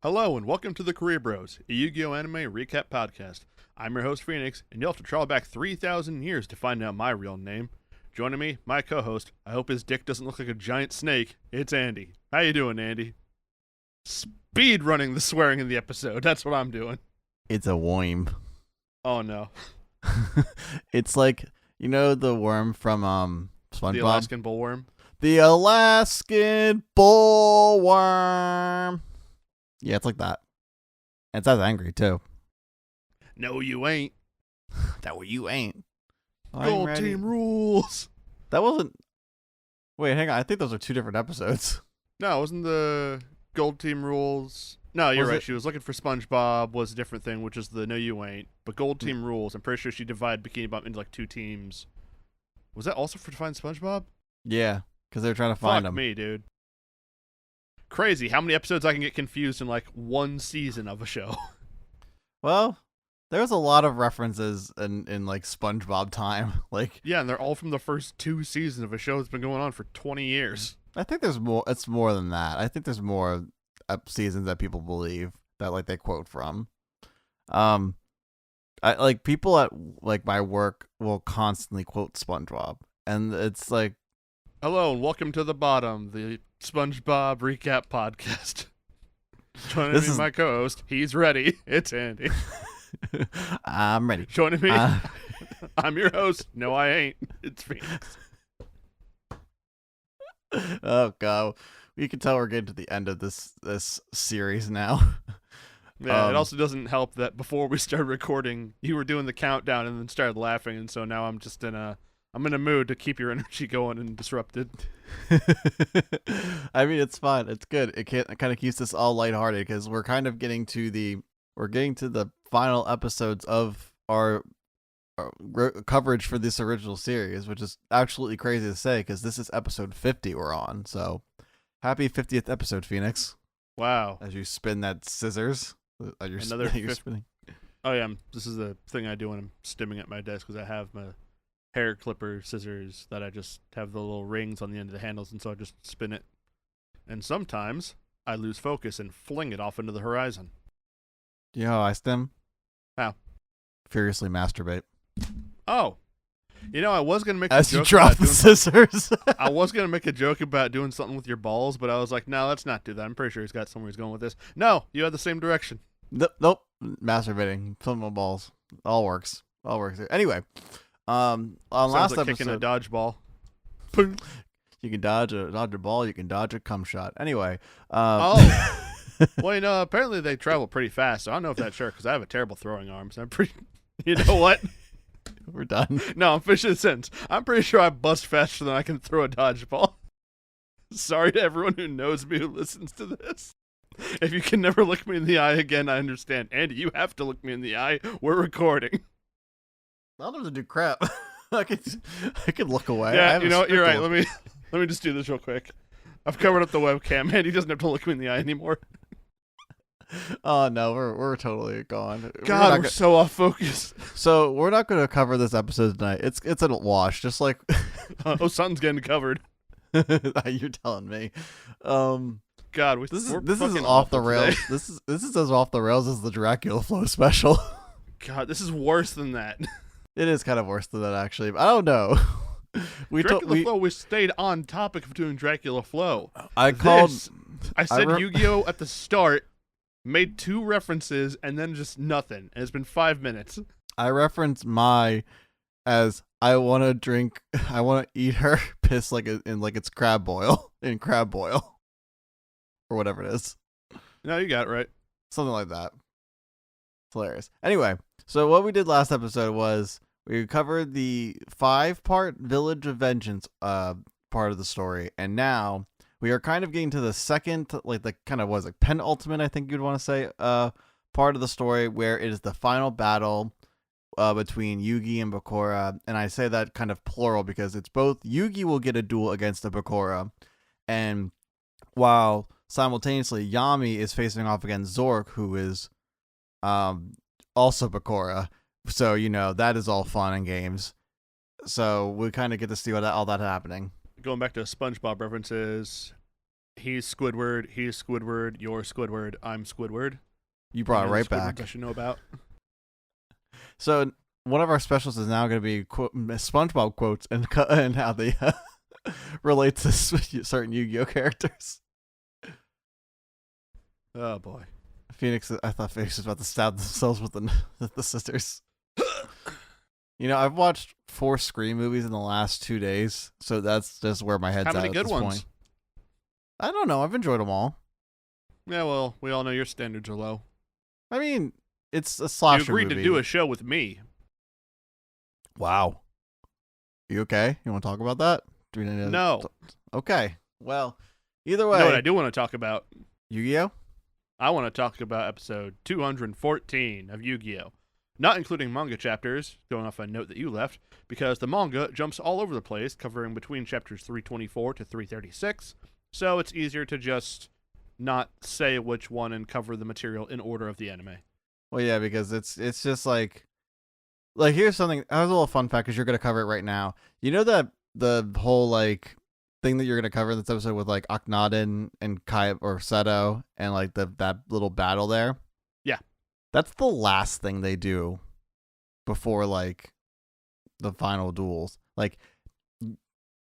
Hello and welcome to the Kuribros, a Yu-Gi-Oh! Anime recap podcast. I'm your host Phoenix, and you'll have to travel back 3,000 years to find out my real name. Joining me, my co-host, I hope his dick doesn't look like a giant snake, it's Andy. How you doing, Andy? Speed running the swearing in the episode, that's what I'm doing. It's a worm. Oh no. It's like, you know the worm from SpongeBob? The Alaskan bullworm? The Alaskan bullworm. Yeah, it's like that. And it sounds angry, too. No, you ain't. That way you ain't. Gold team rules. That wasn't... Wait, hang on. I think those are two different episodes. No, it wasn't the Gold Team Rules. No, you're Was right. it? She was looking for SpongeBob was a different thing, which is the No You Ain't. But Gold Team Rules, I'm pretty sure she divided Bikini Bottom into like two teams. Was that also for to find SpongeBob? Yeah, because they were trying to find Fuck him. me, dude. Crazy how many episodes I can get confused in like one season of a show. Well, there's a lot of references in like SpongeBob time. Like, Yeah, and they're all from the first two seasons of a show that's been going on for 20 years. I think there's more. It's more than that. I think there's more seasons that people believe that like they quote from. I like people at like my work will constantly quote SpongeBob, and it's like, Hello and welcome to the bottom, the SpongeBob recap podcast. Joining This me, is- my co-host. He's ready. It's Andy. I'm ready. Joining me, Uh, I'm your host. No, I ain't. It's Phoenix. Oh god, you can tell we're getting to the end of this series now. Yeah, it Um, also doesn't help that before we started recording, you were doing the countdown and then started laughing, and so now I'm just I'm in a mood to keep your energy going and disrupted. I mean, it's fun. It's good. It kind of keeps us all lighthearted because we're kind of getting to the final episodes of our coverage for this original series, which is absolutely crazy to say because this is episode 50 we're on. So happy 50th episode, Phoenix! Wow. As you spin that scissors, Another you're 50 spinning. Oh yeah, this is the thing I do when I'm stimming at my desk because I have my hair clipper scissors that I just have the little rings on the end of the handles, and so I just spin it. And sometimes I lose focus and fling it off into the horizon. Do you know how I stem? How? Furiously masturbate. Oh, I was gonna make As a you joke drop about the doing scissors. I was going to make a joke about doing something with your balls, but I was like, no, let's not do that. I'm pretty sure he's got somewhere he's going with this. No, you had the same direction. Nope. Masturbating. Filming my balls. All works. Anyway, on Sounds last like kicking a episode, dodgeball. you can dodge a ball. You can dodge a cum shot. Anyway. Oh. Well, apparently they travel pretty fast, so I don't know if that's sure, because I have a terrible throwing arm, so I'm pretty... You know what? We're done. No, I'm finishing the sentence. I'm pretty sure I bust faster than I can throw a dodgeball. Sorry to everyone who knows me who listens to this. If you can never look me in the eye again, I understand. Andy, you have to look me in the eye. We're recording. I don't have to do crap. I could look away. I Yeah, have you a know what? You're script right. to Let me just do this real quick. I've covered up the webcam. Andy doesn't have to look me in the eye anymore. look. Oh no, we're totally gone. God, we're so off focus. So we're not going to cover this episode tonight. It's a wash, just like Oh, something's getting covered. you're telling me. God, This is we're this is fucking off the awful rails. today. This is as off the rails as the Dracula Flow special. God, this is worse than that. It is kind of worse than that, actually. But I don't know. Dracula Flow, we stayed on topic of doing Dracula Flow. I called. This, I said re- Yu-Gi-Oh! At the start, made two references, and then just nothing. And it's been 5 minutes. I referenced my as I want to drink. I want to eat her piss like it's crab boil in crab boil, or whatever it is. No, you got it right. Something like that. It's hilarious. Anyway, so what we did last episode was we covered the 5-part Village of Vengeance part of the story, and now we are kind of getting to the second, like the kind of penultimate, I think you'd want to say, part of the story where it is the final battle between Yugi and Bakura, and I say that kind of plural because it's both Yugi will get a duel against the Bakura, and while simultaneously Yami is facing off against Zorc, who is also Bakura. So, that is all fun and games. So we kind of get to see all that happening. Going back to SpongeBob references, He's Squidward, you're Squidward, I'm Squidward. You brought it right back. I should know about. So one of our specials is now going to be SpongeBob quotes and how they relate to certain Yu-Gi-Oh characters. Oh boy, Phoenix! I thought Phoenix was about to stab themselves with the scissors. You know, I've watched 4 Scream movies in the last 2 days, so that's just where my head's at. How many at good this ones? Point. I don't know. I've enjoyed them all. Yeah, well, we all know your standards are low. I mean, it's a slasher movie. You agreed to do a show with me. Wow. You okay? You want to talk about that? Do we need to No. Okay. Well, either way. You know what I do want to talk about? Yu-Gi-Oh? I want to talk about episode 214 of Yu-Gi-Oh! Not including manga chapters, going off a note that you left, because the manga jumps all over the place, covering between chapters 324 to 336, so it's easier to just not say which one and cover the material in order of the anime. Well, yeah, because it's just like here's something. I have a little fun fact because you're gonna cover it right now. You know that the whole like thing that you're gonna cover in this episode with like Akhenaten and Kai or Seto and like that little battle there. Yeah, that's the last thing they do before like the final duels. Like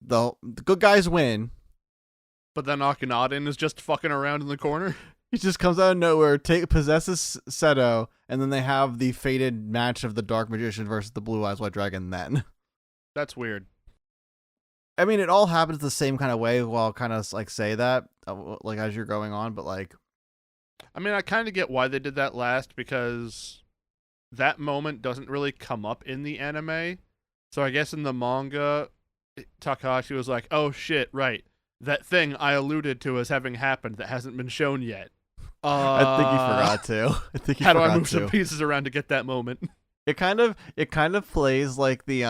the good guys win. But then Akhenaten is just fucking around in the corner. He just comes out of nowhere, possesses Seto, and then they have the fated match of the Dark Magician versus the Blue Eyes White Dragon then. That's weird. I mean, it all happens the same kind of way while kind of like say that, like as you're going on, but like... I mean, I kind of get why they did that last, because that moment doesn't really come up in the anime. So I guess in the manga, Takahashi was like, oh shit, right. That thing I alluded to as having happened that hasn't been shown yet. I think he forgot to. I think he how forgot do I move to. some pieces around to get that moment? It kind of plays like the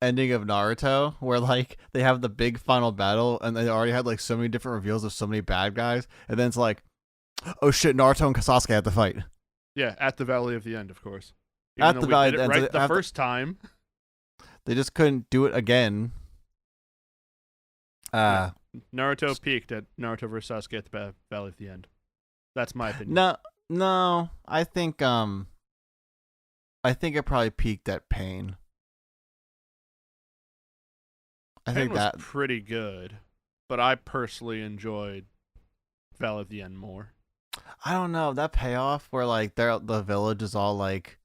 ending of Naruto, where like they have the big final battle and they already had like so many different reveals of so many bad guys, and then it's like, oh shit, Naruto and Sasuke had to fight. Yeah, at the Valley of the End, of course. At the Valley of the End, right the first time. They just couldn't do it again. Naruto peaked at Naruto vs Sasuke at the Valley of the End. That's my opinion. No, I think it probably peaked at Pain. I think was that pretty good, but I personally enjoyed Valley of the End more. I don't know, that payoff where like the village is all like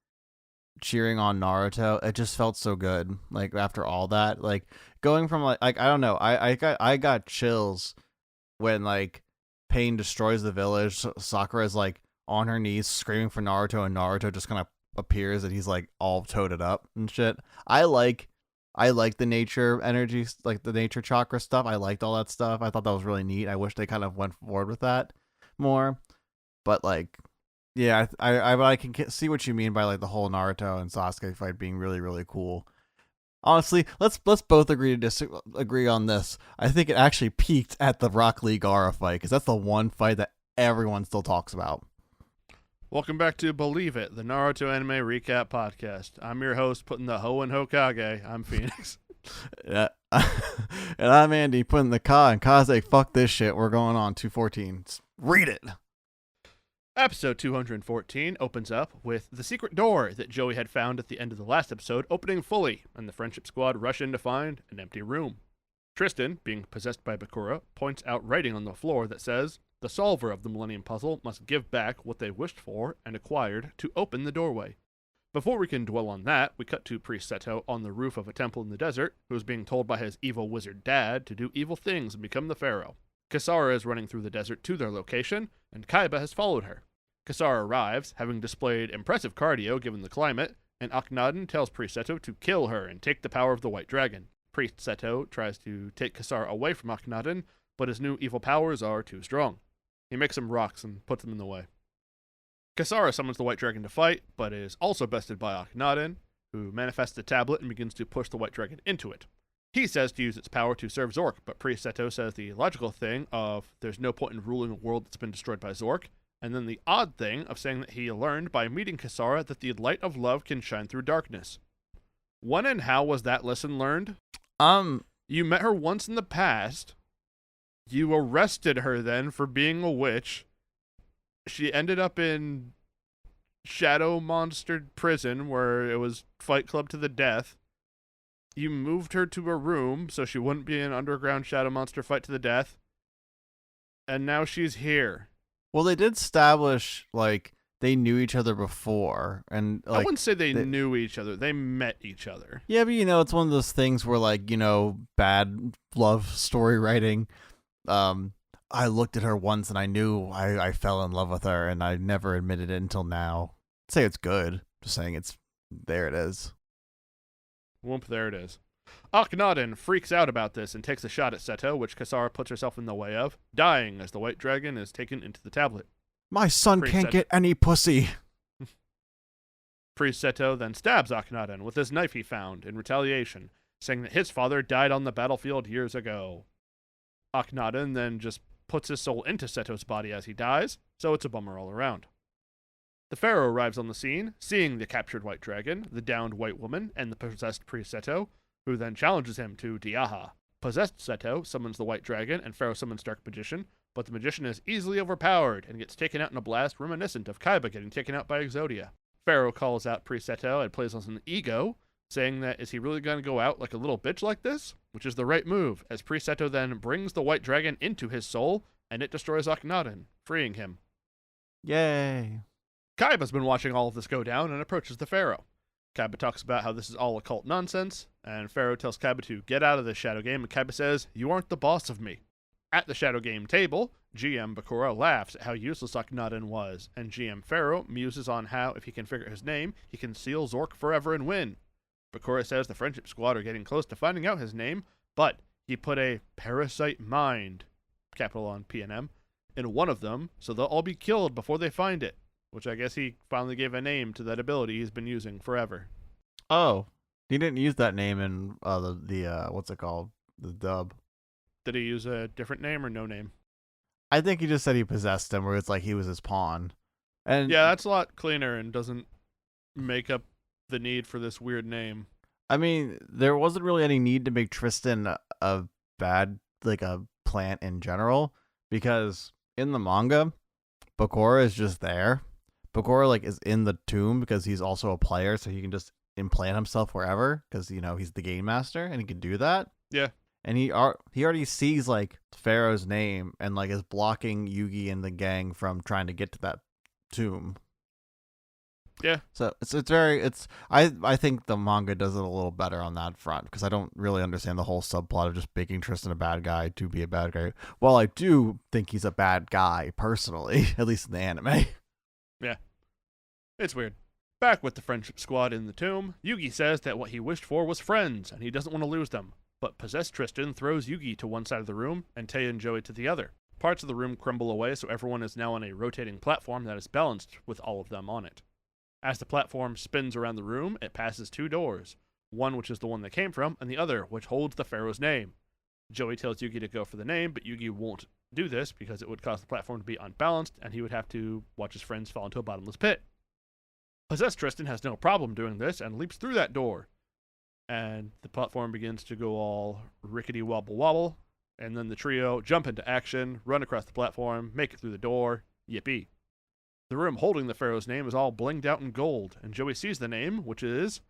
cheering on Naruto, it just felt so good. Like after all that, like going from like I don't know, I got chills when like Pain destroys the village. Sakura's like on her knees screaming for Naruto, and Naruto just kind of appears and he's like all toted up and shit. I like the nature energy, like the nature chakra stuff. I liked all that stuff. I thought that was really neat. I wish they kind of went forward with that more. But like, yeah, I can see what you mean by like the whole Naruto and Sasuke fight being really, really cool. Honestly, let's both agree to disagree on this. I think it actually peaked at the Rock Lee Gaara fight, because that's the one fight that everyone still talks about. Welcome back to Believe It, the Naruto anime recap podcast. I'm your host, putting the Ho in Hokage. I'm Phoenix. Yeah, and I'm Andy, putting the Ka and Kaze. Fuck this shit. We're going on 214. Read it. Episode 214 opens up with the secret door that Joey had found at the end of the last episode opening fully, and the Friendship Squad rush in to find an empty room. Tristan, being possessed by Bakura, points out writing on the floor that says, the solver of the Millennium Puzzle must give back what they wished for and acquired to open the doorway. Before we can dwell on that, we cut to Priest Seto on the roof of a temple in the desert, who is being told by his evil wizard dad to do evil things and become the pharaoh. Kisara is running through the desert to their location, and Kaiba has followed her. Kisara arrives, having displayed impressive cardio given the climate, and Akhenaten tells Priest Seto to kill her and take the power of the White Dragon. Priest Seto tries to take Kisara away from Akhenaten, but his new evil powers are too strong. He makes some rocks and puts them in the way. Kisara summons the White Dragon to fight, but is also bested by Akhenaten, who manifests the tablet and begins to push the White Dragon into it. He says to use its power to serve Zorc, but Priest Seto says the logical thing of there's no point in ruling a world that's been destroyed by Zorc, and then the odd thing of saying that he learned by meeting Kisara that the light of love can shine through darkness. When and how was that lesson learned? You met her once in the past. You arrested her then for being a witch. She ended up in Shadow Monster prison where it was Fight Club to the death. You moved her to a room so she wouldn't be an underground Shadow Monster fight to the death. And now she's here. Well, they did establish, like, they knew each other before. And like, I wouldn't say they knew each other. They met each other. Yeah, but, it's one of those things where, like, bad love story writing. I looked at her once and I knew I fell in love with her, and I never admitted it until now. I'd say it's good. Just saying there it is. Whoop, there it is. Akhenaten freaks out about this and takes a shot at Seto, which Kasara puts herself in the way of, dying as the white dragon is taken into the tablet. My son can't get any pussy. Priest Seto then stabs Akhenaten with his knife he found in retaliation, saying that his father died on the battlefield years ago. Akhenaten then just puts his soul into Seto's body as he dies, so it's a bummer all around. The pharaoh arrives on the scene, seeing the captured white dragon, the downed white woman, and the possessed priest Seto, who then challenges him to Diaha. Possessed Seto summons the white dragon, and Pharaoh summons Dark Magician, but the magician is easily overpowered and gets taken out in a blast reminiscent of Kaiba getting taken out by Exodia. Pharaoh calls out priest Seto and plays on an ego, saying that is he really going to go out like a little bitch like this? Which is the right move, as priest Seto then brings the white dragon into his soul, and it destroys Akhenaten, freeing him. Yay. Kaiba's been watching all of this go down and approaches the Pharaoh. Kaiba talks about how this is all occult nonsense, and Pharaoh tells Kaiba to get out of this shadow game, and Kaiba says, "You aren't the boss of me." At the shadow game table, GM Bakura laughs at how useless Akhenaten was, and GM Pharaoh muses on how, if he can figure his name, he can seal Zorc forever and win. Bakura says the friendship squad are getting close to finding out his name, but he put a parasite mind, capital on P&M, in one of them, so they'll all be killed before they find it. Which I guess he finally gave a name to that ability he's been using forever. Oh, he didn't use that name in the what's it called? The dub. Did he use a different name or no name? I think he just said he possessed him, where it's like he was his pawn. And yeah, that's a lot cleaner and doesn't make up the need for this weird name. I mean, there wasn't really any need to make Tristan a bad, like a plant in general, because in the manga, Bakura is just there. Bakura like is in the tomb because he's also a player, so he can just implant himself wherever because he's the game master and he can do that. Yeah, and he already sees like Pharaoh's name and like is blocking Yugi and the gang from trying to get to that tomb. Yeah. So I think the manga does it a little better on that front because I don't really understand the whole subplot of just making Tristan a bad guy to be a bad guy. Well, I do think he's a bad guy personally, at least in the anime. Yeah. It's weird. Back with the friendship squad in the tomb, Yugi says that what he wished for was friends, and he doesn't want to lose them. But possessed Tristan throws Yugi to one side of the room, and Tei and Joey to the other. Parts of the room crumble away, so everyone is now on a rotating platform that is balanced with all of them on it. As the platform spins around the room, it passes two doors. One which is the one they came from, and the other which holds the Pharaoh's name. Joey tells Yugi to go for the name, but Yugi won't do this because it would cause the platform to be unbalanced, and he would have to watch his friends fall into a bottomless pit. Possessed Tristan has no problem doing this and leaps through that door. And the platform begins to go all rickety wobble wobble, and then the trio jump into action, run across the platform, make it through the door, yippee. The room holding the Pharaoh's name is all blinged out in gold, and Joey sees the name, which is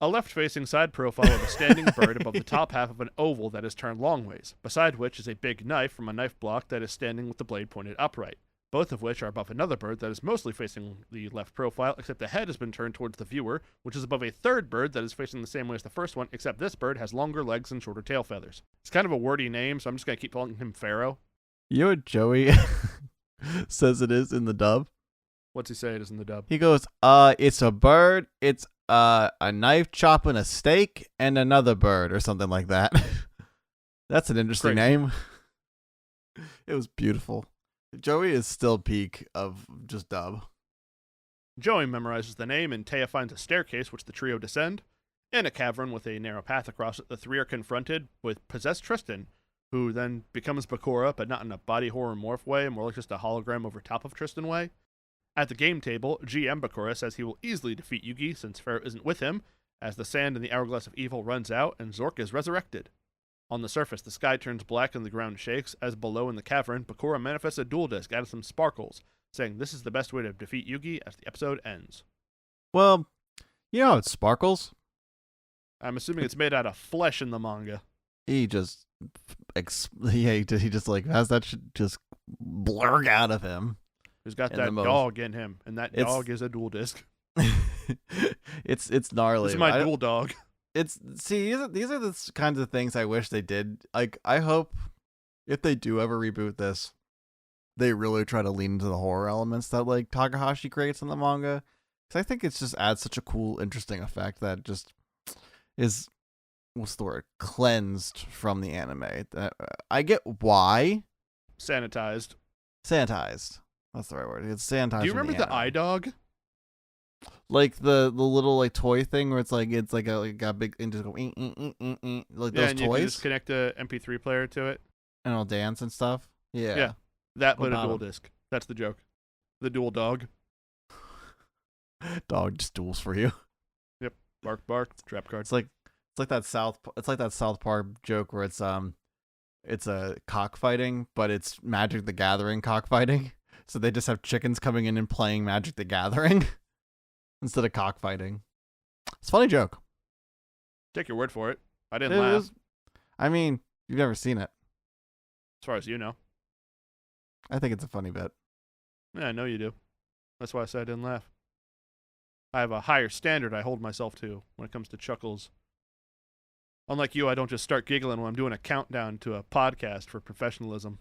a left-facing side profile of a standing bird above the top half of an oval that is turned longways, beside which is a big knife from a knife block that is standing with the blade pointed upright, both of which are above another bird that is mostly facing the left profile, except the head has been turned towards the viewer, which is above a third bird that is facing the same way as the first one, except this bird has longer legs and shorter tail feathers. It's kind of a wordy name, so I'm just going to keep calling him Pharaoh. You know what Joey says it is in the dub? What's he say it is in the dub? He goes, it's a bird, it's a knife chopping a steak, and another bird, or something like that. That's an interesting name. It was beautiful. Joey is still peak of just dub. Joey memorizes the name, and Taya finds a staircase which the trio descend. In a cavern with a narrow path across it, the three are confronted with possessed Tristan, who then becomes Bakura, but not in a body horror morph way, more like just a hologram over top of Tristan way. At the game table, GM Bakura says he will easily defeat Yugi since Pharaoh isn't with him, as the sand in the Hourglass of Evil runs out and Zorc is resurrected. On the surface, the sky turns black and the ground shakes, as below in the cavern, Bakura manifests a dual disc out of some sparkles, saying this is the best way to defeat Yugi as the episode ends. Well, you know how it sparkles? I'm assuming it's made out of flesh in the manga. He just, he just like has that shit just blurg out of him. He's got that dog in him, and that dog is a dual disc. It's gnarly. This is my dual dog. These are the kinds of things I wish they did. Like, I hope if they do ever reboot this, they really try to lean into the horror elements that like Takahashi creates in the manga, because I think it just adds such a cool, interesting effect that just is, what's the word, cleansed from the anime. I get why. Sanitized. That's the right word. It's sanitized. Do you remember the eye dog? Like the little like toy thing where it's like a big and just go like those and toys. You can just connect a MP3 player to it, and it'll dance and stuff. Yeah. That but a dual disc. That's the joke. The dual dog. Dog just duels for you. Yep. Bark bark. Trap card. It's like that South Park joke where it's a cockfighting, but it's Magic the Gathering cockfighting. So they just have chickens coming in and playing Magic the Gathering instead of cockfighting. It's a funny joke. Take your word for it. I didn't laugh. I mean, you've never seen it. As far as you know. I think it's a funny bit. Yeah, I know you do. That's why I said I didn't laugh. I have a higher standard I hold myself to when it comes to chuckles. Unlike you, I don't just start giggling when I'm doing a countdown to a podcast for professionalism.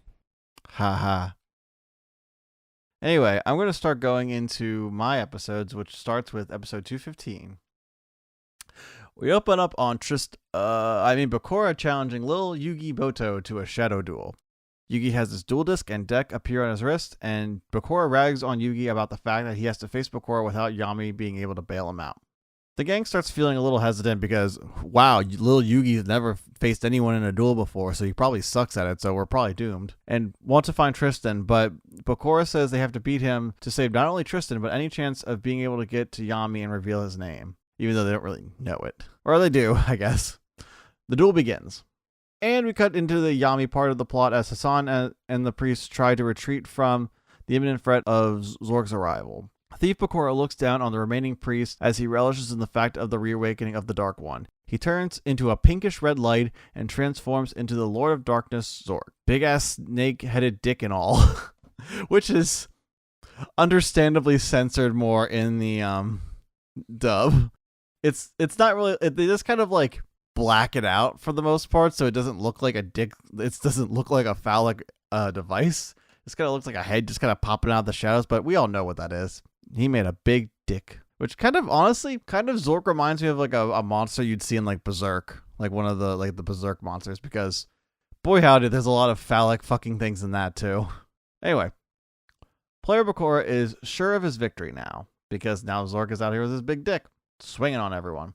Ha ha. Anyway, I'm going to start going into my episodes, which starts with episode 215. We open up on Bakura challenging little Yugi Boto to a shadow duel. Yugi has his dual disc and deck appear on his wrist, and Bakura rags on Yugi about the fact that he has to face Bakura without Yami being able to bail him out. The gang starts feeling a little hesitant because, wow, little Yugi's never faced anyone in a duel before, so he probably sucks at it, so we're probably doomed. And want to find Tristan, but Bakura says they have to beat him to save not only Tristan, but any chance of being able to get to Yami and reveal his name, even though they don't really know it. Or they do, I guess. The duel begins. And we cut into the Yami part of the plot as Hassan and the priest try to retreat from the imminent threat of Zorc's arrival. Thief Bakura looks down on the remaining priest as he relishes in the fact of the reawakening of the Dark One. He turns into a pinkish red light and transforms into the Lord of Darkness, Zorc. Big-ass snake-headed dick and all. Which is understandably censored more in the dub. It's not really... They just kind of like black it out for the most part, so it doesn't look like a dick. It doesn't look like a phallic device. This kind of looks like a head just kind of popping out of the shadows, but we all know what that is. He made a big dick, which honestly, Zorc reminds me of like a monster you'd see in like Berserk, like one of the Berserk monsters, because boy howdy, there's a lot of phallic fucking things in that too. Anyway, player Bakura is sure of his victory now, because now Zorc is out here with his big dick, swinging on everyone.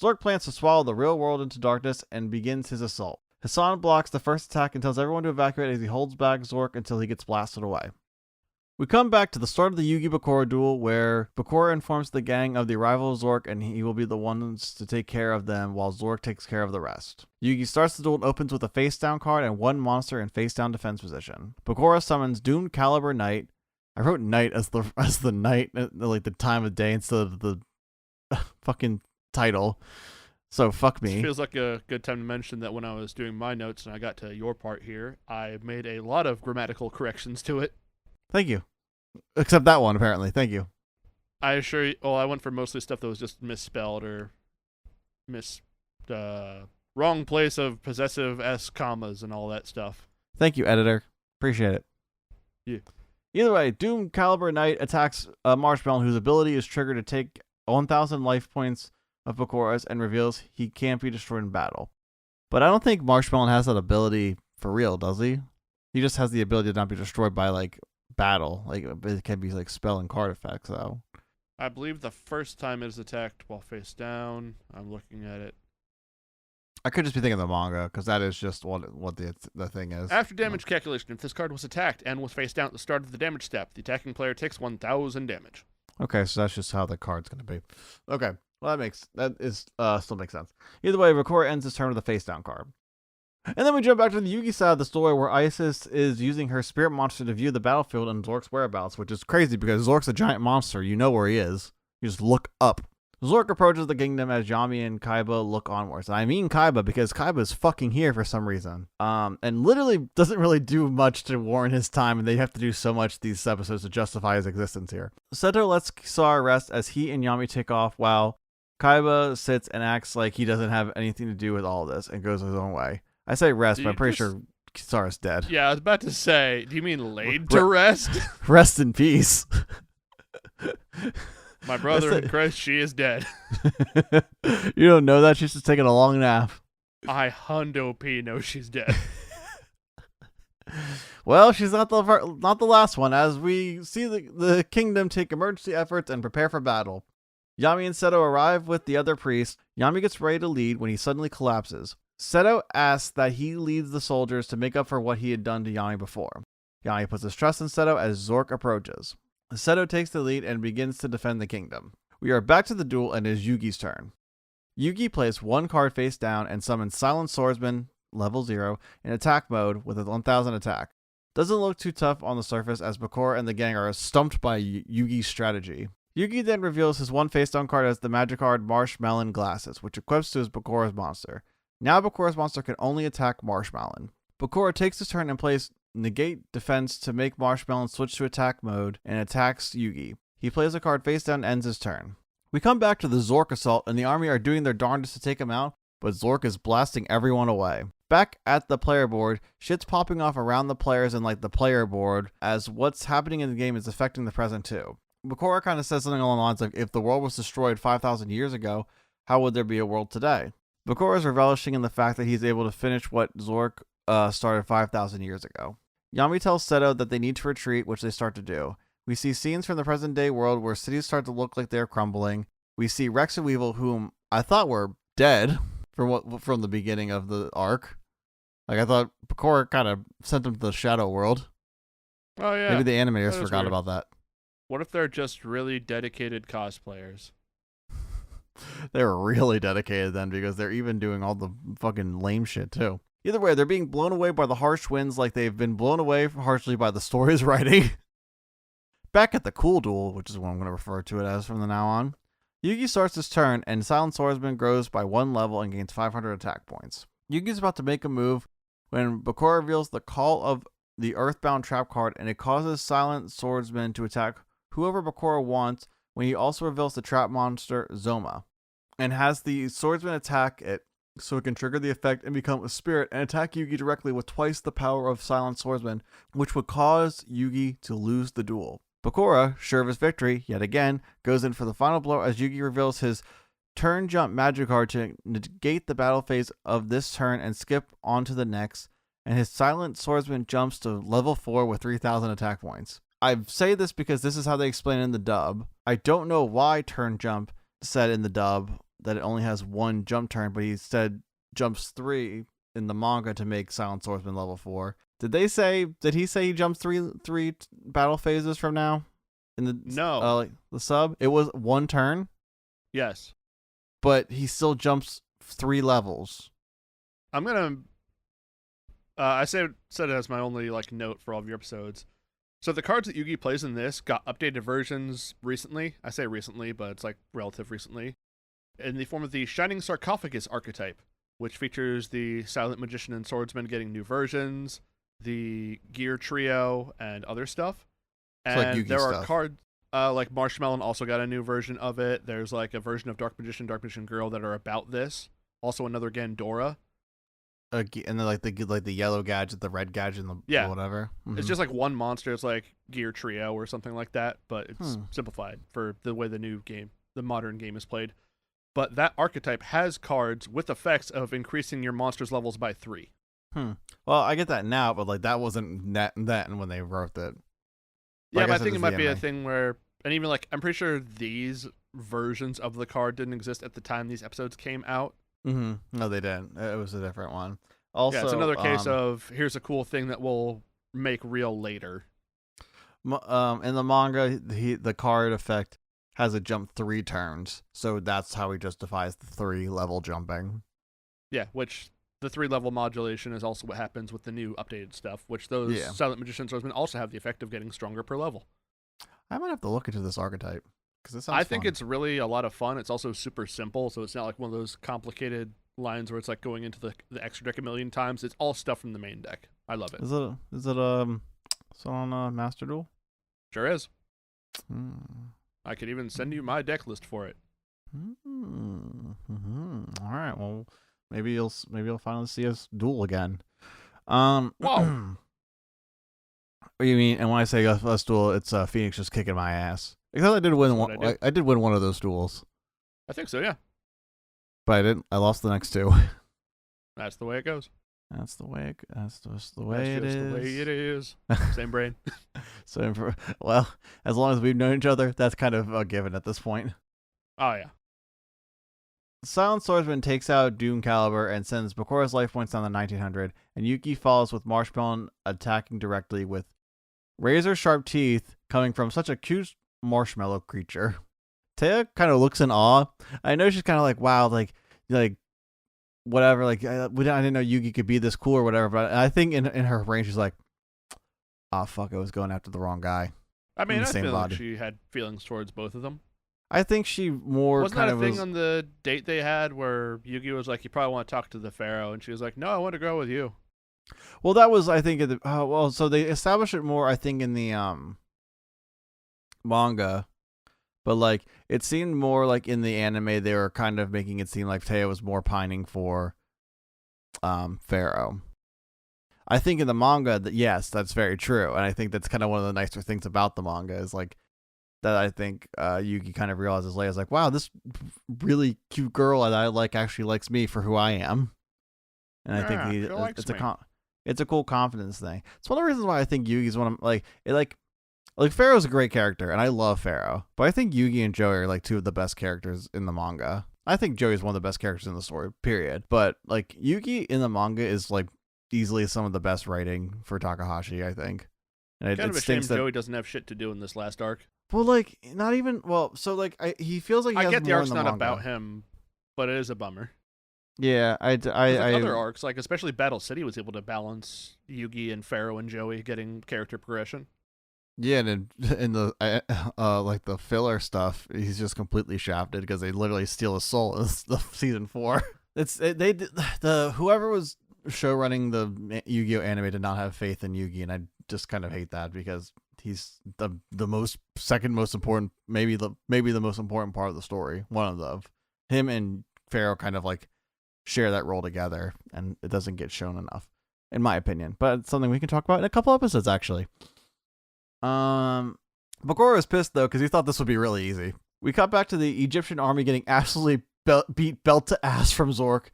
Zorc plans to swallow the real world into darkness and begins his assault. Hassan blocks the first attack and tells everyone to evacuate as he holds back Zorc until he gets blasted away. We come back to the start of the Yugi-Bakura duel, where Bakura informs the gang of the arrival of Zorc and he will be the ones to take care of them while Zorc takes care of the rest. Yugi starts the duel and opens with a face-down card and one monster in face-down defense position. Bakura summons Doomed Caliber Knight. I wrote Knight as the night, like the time of day instead of the fucking title. So fuck me. It feels like a good time to mention that when I was doing my notes and I got to your part here, I made a lot of grammatical corrections to it. Thank you. Except that one, apparently. Thank you. I assure you, I went for mostly stuff that was just misspelled or wrong place of possessive S commas and all that stuff. Thank you, editor. Appreciate it. Yeah. Either way, Doom Caliber Knight attacks Marshmallow, whose ability is triggered to take 1,000 life points of Bakura's and reveals he can't be destroyed in battle. But I don't think Marshmallow has that ability for real, does he? He just has the ability to not be destroyed by, like, battle. Like, it can be, like, spell and card effects, though. I believe the first time it is attacked while face down. I'm looking at it. I could just be thinking of the manga, because that is just what the thing is. After damage calculation, if this card was attacked and was face down at the start of the damage step, the attacking player takes 1,000 damage. Okay, so that's just how the card's going to be. Okay, well, still makes sense. Either way, Bakura ends his turn with a face-down card. And then we jump back to the Yugi side of the story where Isis is using her spirit monster to view the battlefield and Zorc's whereabouts, which is crazy because Zorc's a giant monster. You know where he is. You just look up. Zorc approaches the kingdom as Yami and Kaiba look onwards. And I mean Kaiba because Kaiba is fucking here for some reason. And literally doesn't really do much to warrant his time, and they have to do so much these episodes to justify his existence here. Seto lets Kisara rest as he and Yami take off while Kaiba sits and acts like he doesn't have anything to do with all this and goes his own way. I say rest, but I'm pretty sure Kisara's dead. Yeah, I was about to say, do you mean laid to rest? Rest in peace. My brother in Christ, she is dead. You don't know that? She's just taking a long nap. I hundo P know she's dead. Well, she's not the last one, as we see the kingdom take emergency efforts and prepare for battle. Yami and Seto arrive with the other priests. Yami gets ready to lead when he suddenly collapses. Seto asks that he leads the soldiers to make up for what he had done to Yami before. Yami puts his trust in Seto as Zorc approaches. Seto takes the lead and begins to defend the kingdom. We are back to the duel and it is Yugi's turn. Yugi plays one card face down and summons Silent Swordsman, level 0, in attack mode with a 1000 attack. Doesn't look too tough on the surface as Bakura and the gang are stumped by Yugi's strategy. Yugi then reveals his one face down card as the magic card Marshmallow Glasses, which equips to his Bakura's monster. Now Bakura's monster can only attack Marshmallow. Bakura takes his turn and plays Negate Defense to make Marshmallow switch to attack mode and attacks Yugi. He plays a card face down and ends his turn. We come back to the Zorc assault and the army are doing their darndest to take him out, but Zorc is blasting everyone away. Back at the player board, shit's popping off around the players and the player board as what's happening in the game is affecting the present too. Bakura kind of says something along the lines of, if the world was destroyed 5,000 years ago, how would there be a world today? Bakura is relishing in the fact that he's able to finish what Zorc started 5,000 years ago. Yami tells Seto that they need to retreat, which they start to do. We see scenes from the present day world where cities start to look like they're crumbling. We see Rex and Weevil, whom I thought were dead from the beginning of the arc. I thought Bakura kind of sent them to the shadow world. Oh yeah. Maybe the animators forgot about that. What if they're just really dedicated cosplayers? They were really dedicated then because they're even doing all the fucking lame shit too. Either way, they're being blown away by the harsh winds like they've been blown away harshly by the story's writing. Back at the cool duel, which is what I'm going to refer to it as from now on, Yugi starts his turn and Silent Swordsman grows by 1 level and gains 500 attack points. Yugi's about to make a move when Bakura reveals the Call of the Earthbound Trap card and it causes Silent Swordsman to attack whoever Bakura wants when he also reveals the trap monster Zoma and has the swordsman attack it so it can trigger the effect and become a spirit and attack Yugi directly with twice the power of Silent Swordsman, which would cause Yugi to lose the duel. Bakura, sure of his victory, yet again, goes in for the final blow as Yugi reveals his turn jump magic card to negate the battle phase of this turn and skip on to the next, and his Silent Swordsman jumps to level 4 with 3,000 attack points. I say this because this is how they explain it in the dub. I don't know why turn jump said in the dub that it only has 1 jump turn, but he said jumps 3 in the manga to make Silent Swordsman level 4. Did he say he jumps three battle phases from now? No. The sub? It was 1 turn? Yes. But he still jumps 3 levels. I'm gonna I said it as my only note for all of your episodes. So the cards that Yugi plays in this got updated versions recently. I say recently, but it's relative recently. In the form of the Shining Sarcophagus archetype, which features the Silent Magician and Swordsman getting new versions, the Gear Trio, and other stuff. And Yugi there are stuff. cards like Marshmallow also got a new version of it. There's a version of Dark Magician Girl that are about this. Also another Gandora. And then the yellow gadget, the red gadget, and the whatever. Mm-hmm. It's just one monster. It's Gear Trio or something like that, but it's simplified for the way the modern game is played. But that archetype has cards with effects of increasing your monster's levels by 3. Well, I get that now, but that wasn't that when they wrote that. Yeah, but I think it might be a thing where, and even I'm pretty sure these versions of the card didn't exist at the time these episodes came out. Mm-hmm. No, they didn't. It was a different one. Also, it's another case of here's a cool thing that we'll make real later. In the manga, the card effect has a jump 3 turns, so that's how he justifies the 3 level jumping. Yeah, which the 3-level modulation is also what happens with the new updated stuff, which those Silent Magician swordsmen also have the effect of getting stronger per level. I might have to look into this archetype because it sounds I think fun. it's really a lot of fun. It's also super simple, so it's not like one of those complicated lines where it's like going into the extra deck a million times. It's all stuff from the main deck. I love it. Is it on Master Duel? Sure is. Hmm. I could even send you my deck list for it. All right. Well, maybe you'll finally see us duel again. Whoa. What do you mean? And when I say us duel, it's Phoenix just kicking my ass. Because I did win one. I did win one of those duels. I think so, yeah. But I didn't. I lost the next two. That's the way it goes. That's the way. That's just the way it is. The way it is. Same brain. Well, as long as we've known each other, that's kind of a given at this point. Oh yeah. Silent Swordsman takes out Doom Caliber and sends Bakura's life points down to 1900, and Yuki follows with Marshmallow attacking directly with razor sharp teeth coming from such a cute marshmallow creature. Taya kind of looks in awe. I know she's kind of like, wow, like whatever, like I didn't know Yugi could be this cool or whatever, but I think in her brain she's like, oh fuck, I was going after the wrong guy. I mean, I feel like she had feelings towards both of them. I think she more wasn't kind that of a thing on the date they had where Yugi was like, you probably want to talk to the Pharaoh, and she was like, no, I want to go with you. Well, that was, I think, so they established it more, I think, in the manga, but like it seemed more like in the anime they were kind of making it seem like Taya was more pining for Pharaoh. I think in the manga that yes, that's very true, and I think that's kind of one of the nicer things about the manga is like that. I think Yugi kind of realizes later, like, wow, this really cute girl that I like actually likes me for who I am, and I think it's a cool confidence thing. It's one of the reasons why I think Yugi's one of like Pharaoh's a great character, and I love Pharaoh, but I think Yugi and Joey are like two of the best characters in the manga. I think Joey's one of the best characters in the story, period. But like Yugi in the manga is like easily some of the best writing for Takahashi, I think. And kind of a shame Joey doesn't have shit to do in this last arc. Well, like not even so like he feels like he I has get the more arc's in the not manga. about him, but it is a bummer. Yeah, other arcs, like especially Battle City, was able to balance Yugi and Pharaoh and Joey getting character progression. Yeah, and in the like the filler stuff, he's just completely shafted because they literally steal his soul in the season 4. Whoever was show running the Yu-Gi-Oh anime did not have faith in Yugi, and I just kind of hate that because he's the second most important, maybe the most important part of the story. One of them, him and Pharaoh kind of like share that role together, and it doesn't get shown enough, in my opinion. But it's something we can talk about in a couple episodes, actually. Bakura was pissed though because he thought this would be really easy. We cut back to the Egyptian army getting absolutely beat belt to ass from Zorc,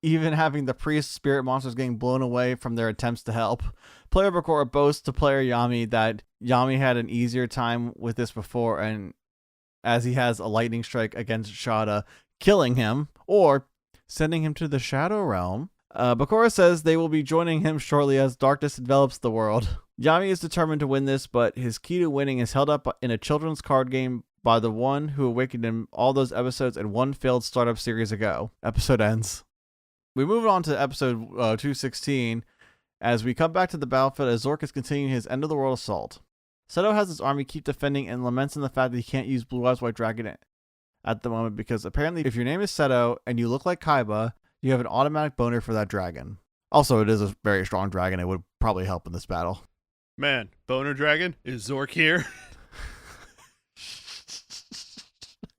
even having the priest spirit monsters getting blown away from their attempts to help. Player Bakura boasts to player Yami that Yami had an easier time with this before, and as he has a lightning strike against Shada, killing him or sending him to the Shadow Realm. Bakura says they will be joining him shortly as darkness envelops the world. Yami is determined to win this, but his key to winning is held up in a children's card game by the one who awakened him all those episodes and one failed startup series ago. Episode ends. We move on to episode 216 as we come back to the battlefield as Zorc is continuing his end-of-the-world assault. Seto has his army keep defending and laments in the fact that he can't use Blue Eyes White Dragon at the moment because apparently if your name is Seto and you look like Kaiba, you have an automatic boner for that dragon. Also, it is a very strong dragon. It would probably help in this battle. Man, boner dragon? Is Zorc here?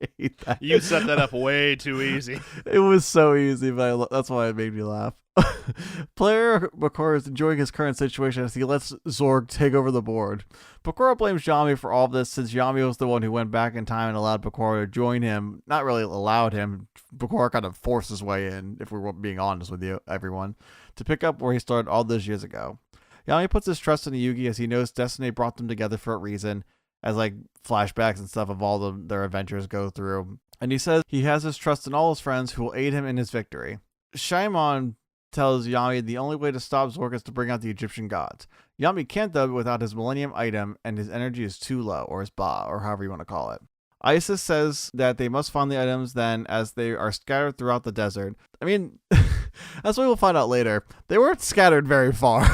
I hate that. You set that up way too easy. It was so easy, but that's why it made me laugh. Player Bakura is enjoying his current situation as he lets Zorc take over the board. Bakura blames Yami for all of this since Yami was the one who went back in time and allowed Bakura to join him. Not really allowed him. Bakura kind of forced his way in, if we're being honest with you, everyone, to pick up where he started all those years ago. Yami puts his trust in Yugi as he knows destiny brought them together for a reason, as like flashbacks and stuff of all their adventures go through. And he says he has his trust in all his friends who will aid him in his victory. Shaimon tells Yami the only way to stop Zorc is to bring out the Egyptian gods. Yami can't though without his Millennium item, and his energy is too low, or his Ba, or however you want to call it. Isis says that they must find the items then as they are scattered throughout the desert. I mean, That's what we'll find out later. They weren't scattered very far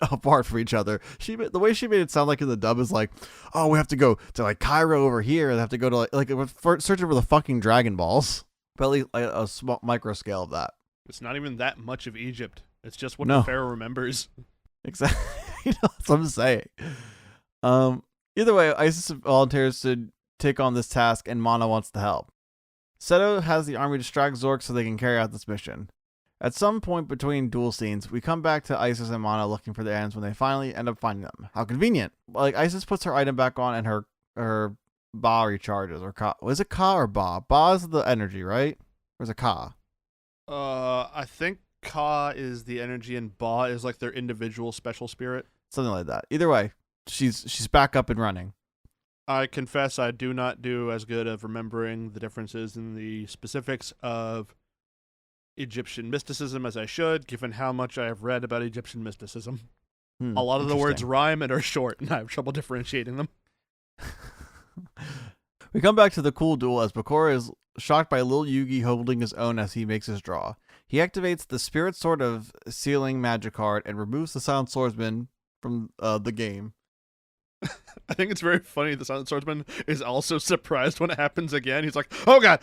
apart from each other. The way she made it sound like in the dub is like, oh, we have to go to like Cairo over here, and have to go to searching for the fucking Dragon Balls. But at least a small micro scale of that. It's not even that much of Egypt. It's just what No. the Pharaoh remembers. Exactly. That's what I'm saying. Either way, Isis volunteers to take on this task, and Mana wants to help. Seto has the army distract Zorc so they can carry out this mission. At some point between duel scenes, we come back to Isis and Mana looking for the items when they finally end up finding them. How convenient. Like, Isis puts her item back on and her Ba recharges. Or Ka. Was it Ka or Ba? Ba is the energy, right? Or is it Ka? I think Ka is the energy and Ba is like their individual special spirit. Something like that. Either way, she's back up and running. I confess I do not do as good of remembering the differences in the specifics of Egyptian mysticism as I should, given how much I have read about Egyptian mysticism. A lot of the words rhyme and are short, and I have trouble differentiating them. We come back to the cool duel as Bakura is shocked by Lil Yugi holding his own as he makes his draw. He activates the Spirit Sword of Sealing magic card and removes the Silent Swordsman from the game. I think it's very funny the Silent Swordsman is also surprised when it happens again. He's like, oh god!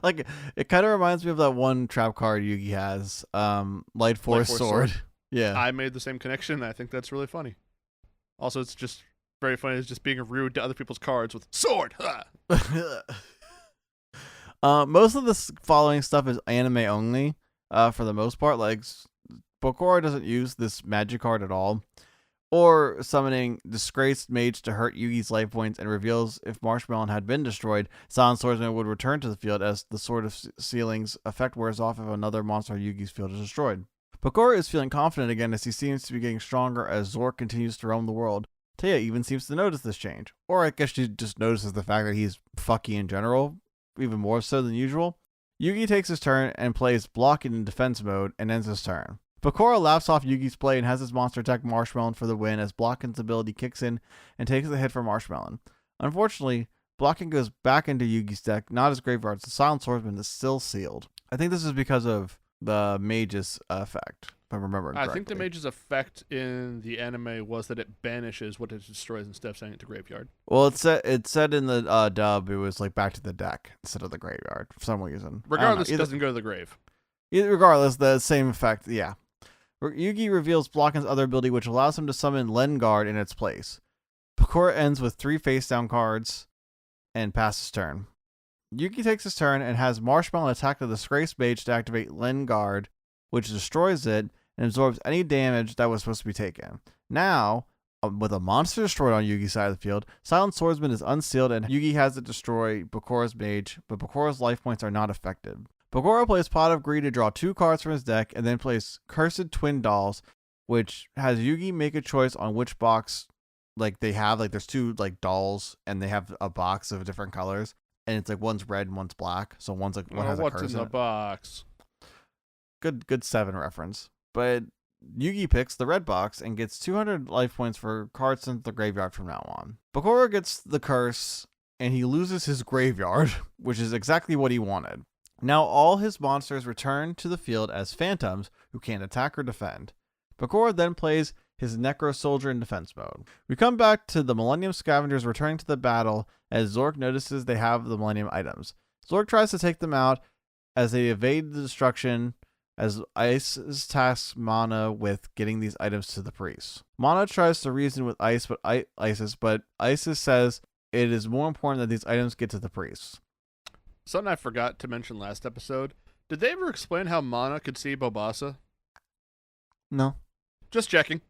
Like, it kind of reminds me of that one trap card Yugi has, Light Force Sword. Yeah. I made the same connection, and I think that's really funny. Also, it's just very funny. It's just being rude to other people's cards with sword. Most of this following stuff is anime only, for the most part. Like, Bakura doesn't use this magic card at all, or summoning Disgraced Mage to hurt Yugi's life points, and reveals if Marshmallow had been destroyed, Silent Swordsman would return to the field as the Sword of Sealing's effect wears off if another monster on Yugi's field is destroyed. Bakura is feeling confident again as he seems to be getting stronger as Zorc continues to roam the world. Taya even seems to notice this change, or I guess she just notices the fact that he's fucky in general, even more so than usual. Yugi takes his turn and plays blocking in defense mode and ends his turn. Bakura laughs off Yugi's play and has his monster attack Marshmallow for the win as Blockin's ability kicks in and takes the hit from Marshmallow. Unfortunately, Blocking goes back into Yugi's deck, not his graveyard, so Silent Swordsman is still sealed. I think this is because of the Mage's effect, if I remember correctly. I think the Mage's effect in the anime was that it banishes what it destroys instead of sending it to graveyard. Well, it said in the dub it was like back to the deck instead of the graveyard for some reason. Regardless, it doesn't go to the grave. Regardless, the same effect, yeah. Yugi reveals Blockin's other ability, which allows him to summon Lengard in its place. Bakura ends with 3 face-down cards and passes turn. Yugi takes his turn and has Marshmallow attack the Disgraced Mage to activate Lengard, which destroys it and absorbs any damage that was supposed to be taken. Now, with a monster destroyed on Yugi's side of the field, Silent Swordsman is unsealed and Yugi has to destroy Bakura's mage, but Bakura's life points are not affected. Bakura plays Pot of Greed to draw 2 cards from his deck, and then plays Cursed Twin Dolls, which has Yugi make a choice on which box, like, they have. Like, there's 2, like, dolls, and they have a box of different colors, and it's, like, one's red and one's black, so one's, like, one has a curse what's in the box? Good 7 reference. But Yugi picks the red box and gets 200 life points for cards sent to the graveyard from now on. Bakura gets the curse, and he loses his graveyard, which is exactly what he wanted. Now all his monsters return to the field as phantoms who can't attack or defend. Bakura then plays his Necro Soldier in defense mode. We come back to the Millennium Scavengers returning to the battle as Zorc notices they have the Millennium items. Zorc tries to take them out as they evade the destruction as Isis tasks Mana with getting these items to the priest. Mana tries to reason with Isis, but Isis says it is more important that these items get to the priest. Something I forgot to mention last episode. Did they ever explain how Mana could see Bobasa? No. Just checking.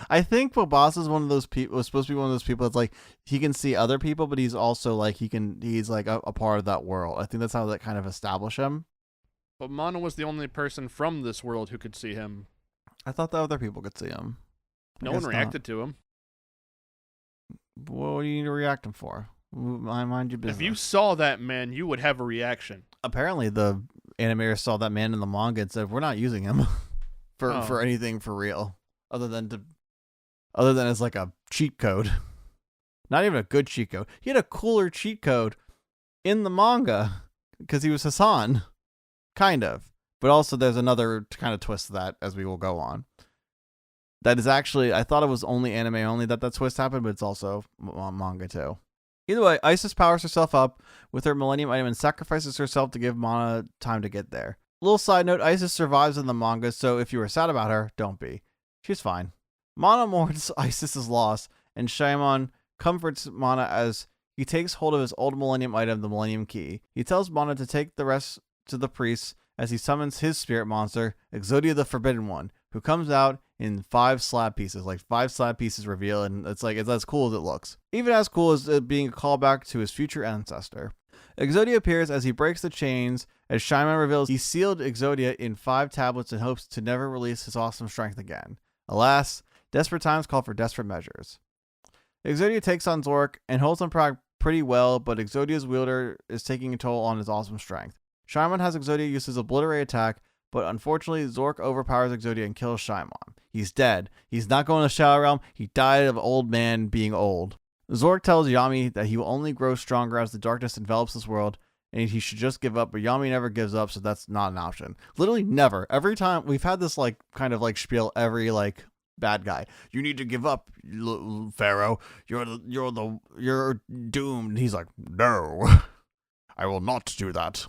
I think Bobasa is one of those people, was supposed to be one of those people that's like, he can see other people, but he's also like, he's like a part of that world. I think that's how that kind of establish him. But Mana was the only person from this world who could see him. I thought that other people could see him. No one reacted to him. What do you need to react him for? Mind your business. If you saw that man, you would have a reaction. Apparently, the animator saw that man in the manga and said, "We're not using him for anything for real, other than as like a cheat code. Not even a good cheat code. He had a cooler cheat code in the manga. because he was Hassan, kind of. But also, there's another kind of twist to that as we will go on. That is actually, I thought it was only anime only that twist happened, but it's also manga too. Either way, Isis powers herself up with her Millennium Item and sacrifices herself to give Mana time to get there. Little side note, Isis survives in the manga, so if you were sad about her, don't be. She's fine. Mana mourns Isis's loss, and Shaimon comforts Mana as he takes hold of his old Millennium Item, the Millennium Key. He tells Mana to take the rest to the priest as he summons his spirit monster, Exodia the Forbidden One, who comes out in 5 slab pieces, like 5 slab pieces reveal, and it's as cool as it looks. Even as cool as it being a callback to his future ancestor. Exodia appears as he breaks the chains, as Shaimon reveals he sealed Exodia in 5 tablets in hopes to never release his awesome strength again. Alas, desperate times call for desperate measures. Exodia takes on Zorc and holds him pretty well, but Exodia's wielder is taking a toll on his awesome strength. Shaimon has Exodia use his Obliterate attack, but unfortunately Zorc overpowers Exodia and kills Shaimon. He's dead. He's not going to the Shadow Realm. He died of old man being old. Zorc tells Yami that he will only grow stronger as the darkness envelops this world, and he should just give up, but Yami never gives up, so that's not an option. Literally never. Every time we've had this kind of spiel every bad guy. You need to give up, Pharaoh. You're doomed. He's like, no, I will not do that.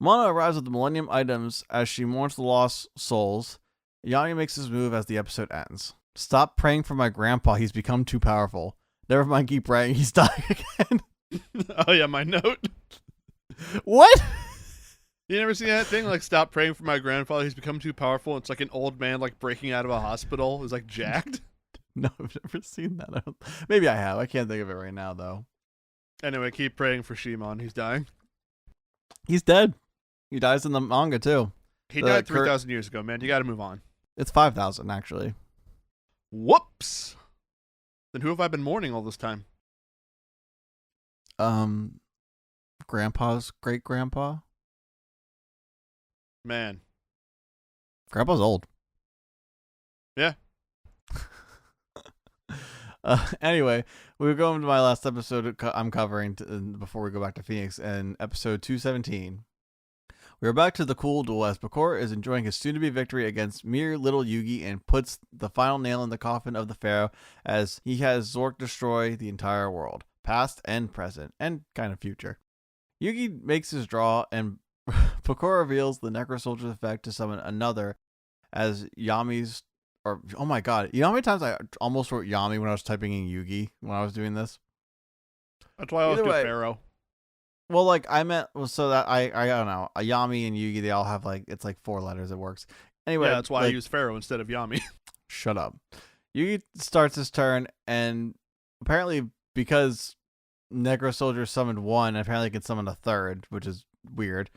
Mana arrives with the Millennium Items as she mourns the lost souls. Yami makes his move as the episode ends. Stop praying for my grandpa. He's become too powerful. Never mind, keep praying. He's dying again. Oh yeah, my note. What? You never see that thing? Stop praying for my grandfather. He's become too powerful. It's an old man breaking out of a hospital. He's jacked. No, I've never seen that. Maybe I have. I can't think of it right now though. Anyway, keep praying for Shimon. He's dying. He's dead. He dies in the manga too. He died 3,000 years ago, man. You got to move on. It's 5,000 actually. Whoops. Then who have I been mourning all this time? Grandpa's great grandpa. Man. Grandpa's old. Yeah. Anyway, we're going to my last episode I'm covering before we go back to Phoenix, and episode 217. We're back to the cool duel as Bakura is enjoying his soon-to-be victory against mere little Yugi and puts the final nail in the coffin of the Pharaoh as he has Zorc destroy the entire world, past and present, and kind of future. Yugi makes his draw, and Bakura reveals the Necro Soldier's effect to summon another as Yami's... oh my god, you know how many times I almost wrote Yami when I was typing in Yugi when I was doing this? That's why I always do Pharaoh. Well, I meant so that I don't know. A Yami and Yugi, they all have it's 4 letters. It works. Anyway, yeah, that's why I use Pharaoh instead of Yami. Shut up. Yugi starts his turn, and apparently because Necro Soldier summoned 1, apparently can summon a 3rd, which is weird.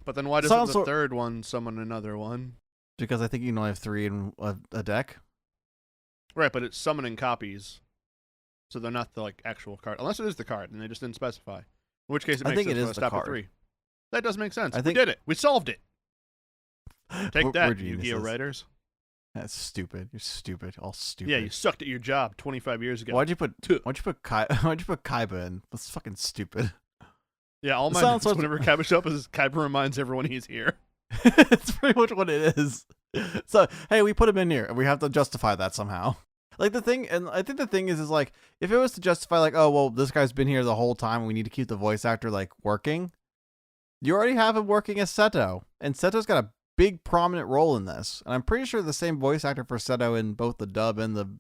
But then why doesn't the 3rd one summon another one? Because I think you can only have 3 in a deck. Right, but it's summoning copies, so they're not the actual card, unless it is the card, and they just didn't specify. In which case, it makes sense to stop at 3. That does make sense. We did it. We solved it. Take that, Yu-Gi-Oh writers. That's stupid. You're stupid. All stupid. Yeah, you sucked at your job 25 years ago. Why'd you put Kaiba in? That's fucking stupid. Yeah, all my notes whenever Kaiba shows up is Kaiba reminds everyone he's here. It's pretty much what it is. So, hey, we put him in here, and we have to justify that somehow. I think the thing is if it was to justify oh well, this guy's been here the whole time and we need to keep the voice actor working, you already have him working as Seto, and Seto's got a big prominent role in this, and I'm pretty sure the same voice actor for Seto in both the dub and the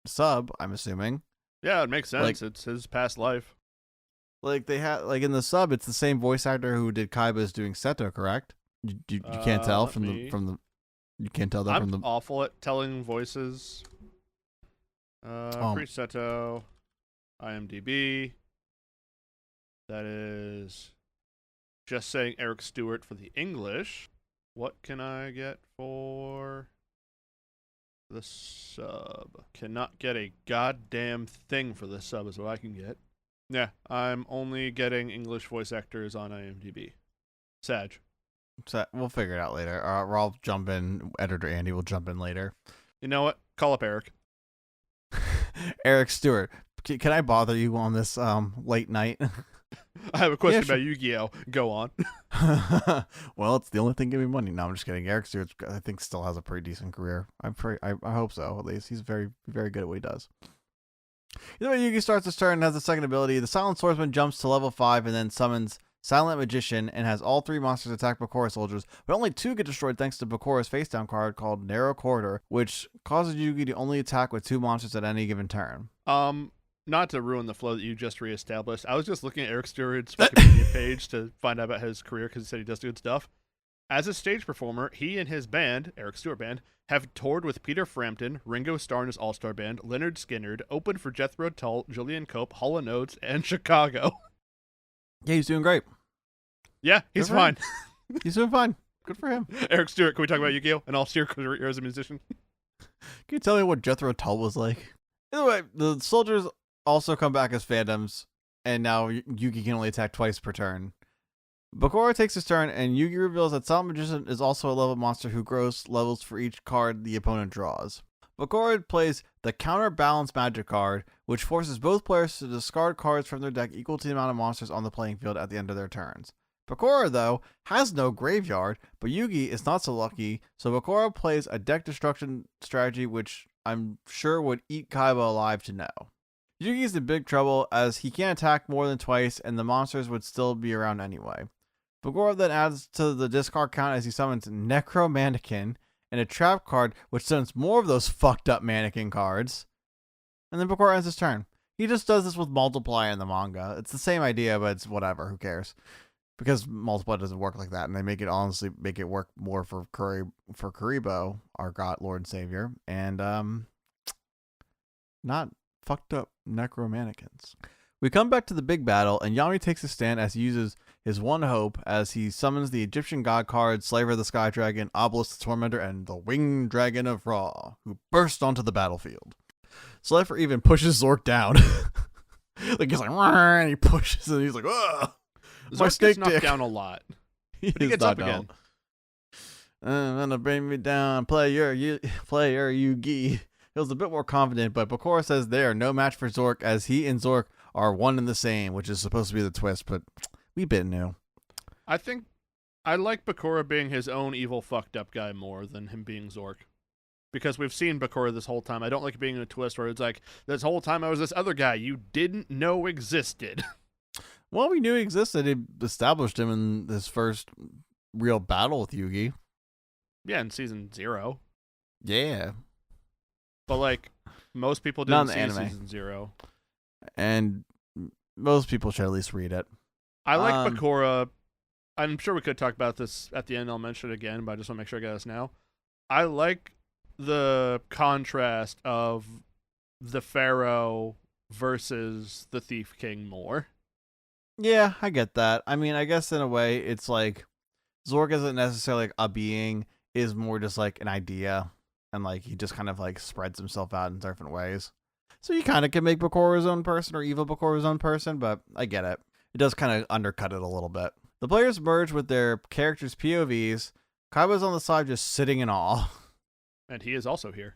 sub, I'm assuming. Yeah, it makes sense. It's his past life. They have in the sub, it's the same voice actor who did Kaiba is doing Seto, correct? You can't tell from the you can't tell that from the. I'm awful at telling voices. Preseto, IMDb. That is just saying Eric Stewart for the English. What can I get for the sub? Cannot get a goddamn thing for the sub is what I can get. Yeah, I'm only getting English voice actors on IMDb. Sag. So we'll figure it out later. Or I'll jump in. Editor Andy will jump in later. You know what? Call up Eric. Eric Stewart, can I bother you on this late night? I have a question sure. about Yu-Gi-Oh. Go on. Well, it's the only thing giving me money. No, I'm just kidding. Eric Stewart, I think, still has a pretty decent career. I hope so. At least he's very, very good at what he does. Either way, Yugi starts his turn and has the second ability. The Silent Swordsman jumps to level 5 and then summons Silent Magician and has all 3 monsters attack Bakura soldiers, but only 2 get destroyed thanks to Bakura's face down card called Narrow Corridor, which causes Yugi to only attack with 2 monsters at any given turn. Not to ruin the flow that you just reestablished, I was just looking at Eric Stewart's Wikipedia page to find out about his career because he said he does good stuff. As a stage performer, he and his band, Eric Stewart Band, have toured with Peter Frampton, Ringo Starr and his All-Star Band, Leonard Skinner, opened for Jethro Tull, Julian Cope, Hall & Oates, and Chicago. Yeah, he's doing great. Yeah, he's fine. He's doing fine. Good for him. Eric Stewart, can we talk about Yu-Gi-Oh? And all-star career as a musician? Can you tell me what Jethro Tull was like? Either way, the soldiers also come back as phantoms, and now Yugi can only attack twice per turn. Bakura takes his turn, and Yugi reveals that Silent Magician is also a level monster who grows levels for each card the opponent draws. Bakura plays the Counterbalance Magic card, which forces both players to discard cards from their deck equal to the amount of monsters on the playing field at the end of their turns. Bakura, though, has no graveyard, but Yugi is not so lucky, so Bakura plays a deck destruction strategy which I'm sure would eat Kaiba alive to know. Yugi is in big trouble as he can't attack more than twice and the monsters would still be around anyway. Bakura then adds to the discard count as he summons Necro Mannequin and a trap card which sends more of those fucked up mannequin cards. And then Bakura ends his turn. He just does this with Multiply in the manga. It's the same idea, but it's whatever. Who cares? Because Multiply doesn't work like that, and they make it work more for Kuribo, our God, Lord and Savior, and not fucked up Necro Mannequins. We come back to the big battle, and Yami takes a stand as he uses his one hope as he summons the Egyptian god cards, Slaver the Sky Dragon, Obelisk the Tormentor, and the Winged Dragon of Ra, who burst onto the battlefield. Slaver even pushes Zorc down. Like he's like, and he pushes, and he's like, ugh. Zorc gets knocked down a lot. But he gets up again. Gonna bring me down, player Yugi. He was a bit more confident, but Bakura says they are no match for Zorc as he and Zorc are one and the same, which is supposed to be the twist, but we bit new. I think I like Bakura being his own evil fucked up guy more than him being Zorc. Because we've seen Bakura this whole time. I don't like it being a twist where it's like, this whole time I was this other guy you didn't know existed. Well, we knew he existed. He established him in his first real battle with Yugi. Yeah, in season 0. Yeah. But like, most people Not didn't in the see anime. season 0. And most people should at least read it. I like Bakura. I'm sure we could talk about this at the end. I'll mention it again, but I just want to make sure I get this now. I like the contrast of the Pharaoh versus the Thief King more. Yeah, I get that. I mean, I guess in a way, it's like Zorc isn't necessarily like a being, is more just like an idea, and like he just kind of like spreads himself out in different ways. So you kind of can make Bakura his own person or evil Bakura his own person, but I get it. It does kind of undercut it a little bit. The players merge with their characters' POVs. Kaiba's on the side just sitting in awe. And he is also here.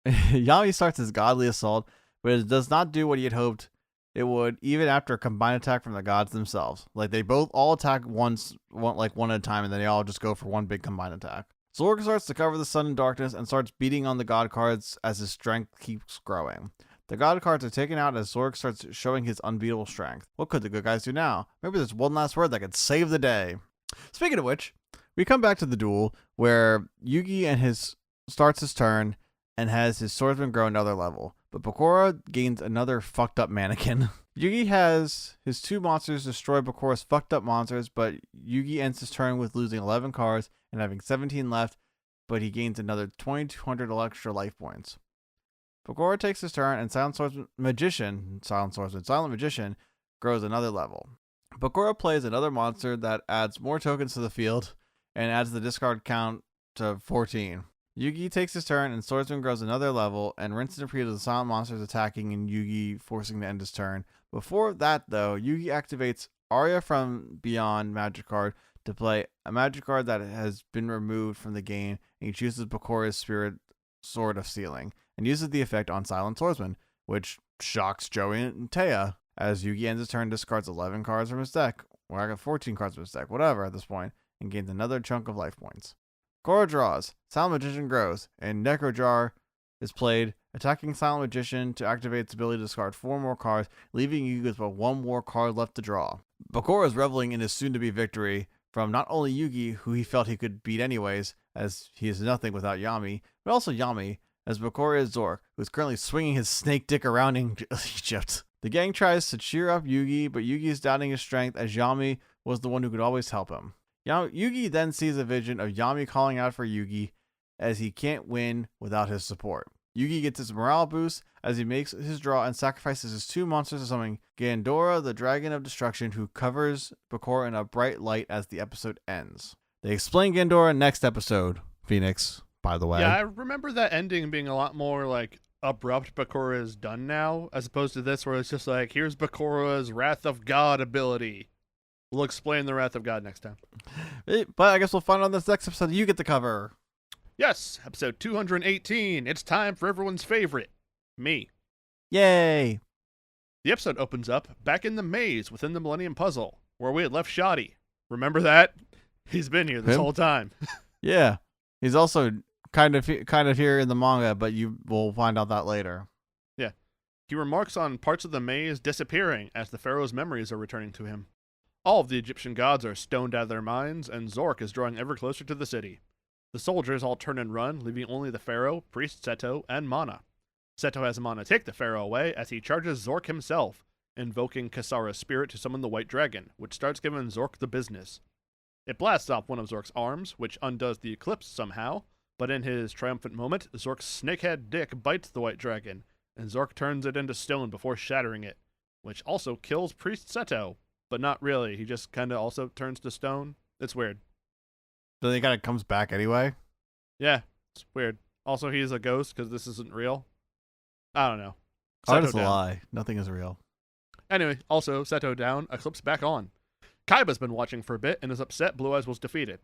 Yami starts his godly assault, but it does not do what he had hoped it would, even after a combined attack from the gods themselves. Like they both all attack one at a time, and then they all just go for one big combined attack. Zorc starts to cover the sun in darkness and starts beating on the god cards as his strength keeps growing. The god cards are taken out as Zorc starts showing his unbeatable strength. What could the good guys do now? Maybe there's one last word that could save the day. Speaking of which, we come back to the duel where Yugi starts his turn and has his swordsman grow another level. But Bakura gains another fucked up mannequin. Yugi has his 2 monsters destroy Bakura's fucked up monsters, but Yugi ends his turn with losing 11 cards and having 17 left, but he gains another 2,200 extra life points. Bakura takes his turn, and Silent Magician grows another level. Bakura plays another monster that adds more tokens to the field and adds the discard count to 14. Yugi takes his turn, and Swordsman grows another level, and rinses and repeats the silent monsters attacking and Yugi forcing to end his turn. Before that, though, Yugi activates Arya from Beyond magic card to play a magic card that has been removed from the game, and he chooses Bakura's Spirit Sword of Sealing, and uses the effect on Silent Swordsman, which shocks Joey and Taya. as Yugi ends his turn, discards 11 cards from his deck, or I got 14 cards from his deck, whatever at this point, and gains another chunk of life points. Bakura draws, Silent Magician grows, and Necro Jar is played, attacking Silent Magician to activate its ability to discard 4 more cards, leaving Yugi with but 1 more card left to draw. Bakura is reveling in his soon-to-be victory from not only Yugi, who he felt he could beat anyways, as he is nothing without Yami, but also Yami, as Bakura is Zorc, who is currently swinging his snake dick around in Egypt. The gang tries to cheer up Yugi, but Yugi is doubting his strength as Yami was the one who could always help him. Yugi then sees a vision of Yami calling out for Yugi, as he can't win without his support. Yugi gets his morale boost as he makes his draw and sacrifices his 2 monsters to summon Gandora, the Dragon of Destruction, who covers Bakura in a bright light as the episode ends. They explain Gandora next episode, Phoenix, by the way. Yeah, I remember that ending being a lot more like abrupt. Bakura is done now, as opposed to this where it's just like, here's Bakura's Wrath of God ability. We'll explain the Wrath of God next time. But I guess we'll find out in this next episode you get the cover. Yes, episode 218. It's time for everyone's favorite, me. Yay! The episode opens up back in the maze within the Millennium Puzzle, where we had left Shoddy. Remember that? He's been here this whole time. Yeah. He's also kind of here in the manga, but you will find out that later. Yeah. He remarks on parts of the maze disappearing as the pharaoh's memories are returning to him. All of the Egyptian gods are stoned out of their minds, and Zorc is drawing ever closer to the city. The soldiers all turn and run, leaving only the pharaoh, priest Seto, and Mana. Seto has Mana take the pharaoh away as he charges Zorc himself, invoking Kasara's spirit to summon the white dragon, which starts giving Zorc the business. It blasts off one of Zorc's arms, which undoes the eclipse somehow, but in his triumphant moment, Zorc's snakehead dick bites the white dragon, and Zorc turns it into stone before shattering it, which also kills priest Seto, but not really, he just kinda also turns to stone. It's weird. Then he kind of comes back anyway? Yeah, it's weird. Also, he's a ghost because this isn't real. I don't know. Art is a lie. Nothing is real. Anyway, also, Seto down, Eclipse back on. Kaiba's been watching for a bit and is upset Blue Eyes was defeated.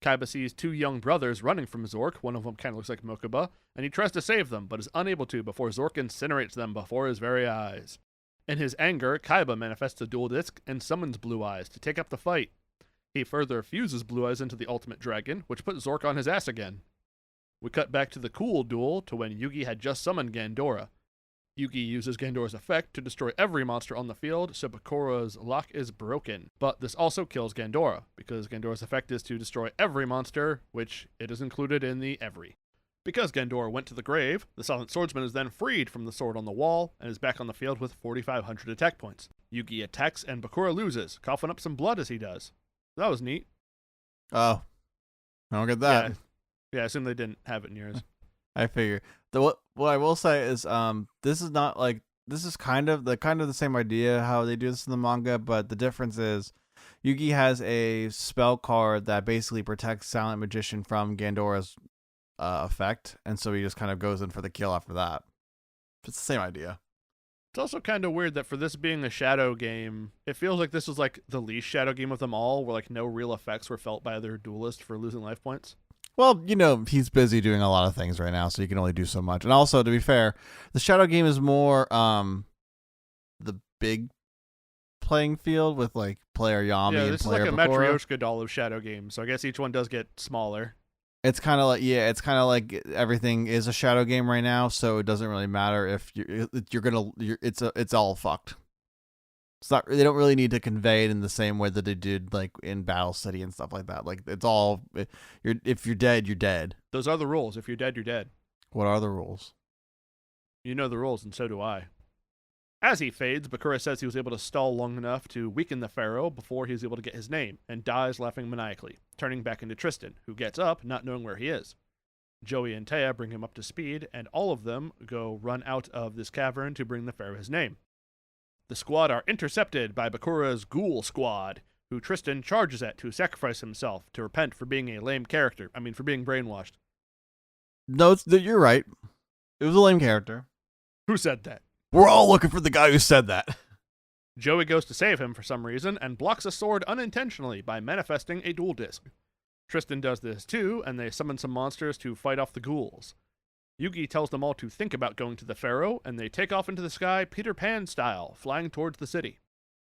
Kaiba sees 2 young brothers running from Zorc, one of them kind of looks like Mokuba, and he tries to save them, but is unable to before Zorc incinerates them before his very eyes. In his anger, Kaiba manifests a dual disc and summons Blue Eyes to take up the fight. He further fuses Blue Eyes into the ultimate dragon, which puts Zorc on his ass again. We cut back to the cool duel to when Yugi had just summoned Gandora. Yugi uses Gandora's effect to destroy every monster on the field, so Bakura's lock is broken. But this also kills Gandora, because Gandora's effect is to destroy every monster, which it is included in the every. Because Gandora went to the grave, the Silent Swordsman is then freed from the sword on the wall, and is back on the field with 4,500 attack points. Yugi attacks, and Bakura loses, coughing up some blood as he does. That was neat. Oh. I don't get that. Yeah, I assume they didn't have it in yours. I figure. What I will say is this is not like this is kind of the same idea how they do this in the manga, but the difference is Yugi has a spell card that basically protects Silent Magician from Gandora's effect, and so he just kind of goes in for the kill after that. It's the same idea. It's also kind of weird that for this being a shadow game, it feels like this was like the least shadow game of them all, where like no real effects were felt by other duelists for losing life points. Well, you know, he's busy doing a lot of things right now, so you can only do so much. And also, to be fair, the shadow game is more the big playing field with like player Yami yeah, and this player is like a Bakura. Matryoshka doll of shadow games, so I guess each one does get smaller. It's kind of like everything is a shadow game right now, so it doesn't really matter if it's all fucked. It's not. They don't really need to convey it in the same way that they did like in Battle City and stuff like that. Like it's all. If you're dead, you're dead. Those are the rules. If you're dead, you're dead. What are the rules? You know the rules, and so do I. As he fades, Bakura says he was able to stall long enough to weaken the pharaoh before he was able to get his name, and dies laughing maniacally, turning back into Tristan, who gets up, not knowing where he is. Joey and Taya bring him up to speed, and all of them go run out of this cavern to bring the pharaoh his name. The squad are intercepted by Bakura's ghoul squad, who Tristan charges at to sacrifice himself to repent for being a lame character. For being brainwashed. No, you're right. It was a lame character. Who said that? We're all looking for the guy who said that. Joey goes to save him for some reason and blocks a sword unintentionally by manifesting a dual disc. Tristan does this too, and they summon some monsters to fight off the ghouls. Yugi tells them all to think about going to the Pharaoh, and they take off into the sky Peter Pan style, flying towards the city.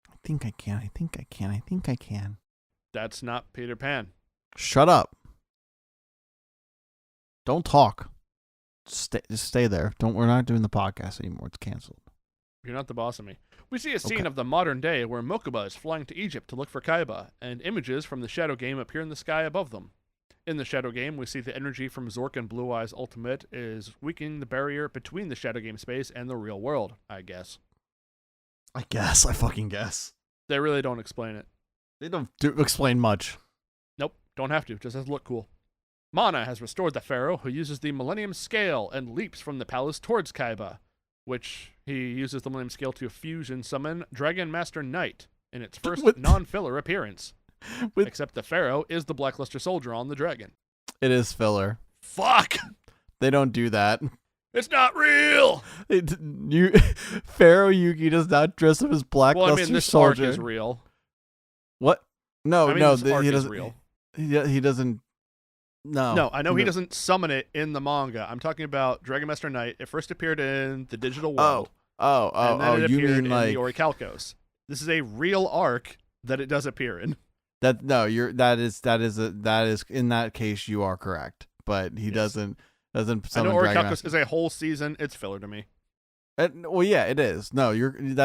I think I can. That's not Peter Pan. Shut up. Don't talk. Just stay there. We're not doing the podcast anymore. It's canceled. You're not the boss of me. We see a scene Okay. of the modern day where Mokuba is flying to Egypt to look for Kaiba, and images from the Shadow game appear in the sky above them. In the Shadow game, we see the energy from Zorc and Blue Eye's ultimate is weakening the barrier between the Shadow game space and the real world, I guess. I fucking guess. They really don't explain it. They don't explain much. Nope, don't have to. Just has to look cool. Mana has restored the Pharaoh, who uses the Millennium Scale and leaps from the palace towards Kaiba, which he uses the Millennium Scale to fusion summon Dragon Master Knight in its first non-filler appearance. Except the Pharaoh is the Blackluster soldier on the dragon. It is filler. Fuck! They don't do that. It's not real! Pharaoh Yugi does not dress up as Blackluster Well, I mean, this soldier. arc is real. What? No, I mean, no, this arc he is doesn't. real. He doesn't. No. No, I know he doesn't summon it in the manga. I'm talking about Dragon Master Knight. It first appeared in the digital world. And then it you appeared mean in like the Orichalcos. This is a real arc that it does appear in. that? No, that is in that case you are correct, but he doesn't I summon know Dragon Orichalcos Master. is a whole season. It's filler to me. Well, yeah, it is. No,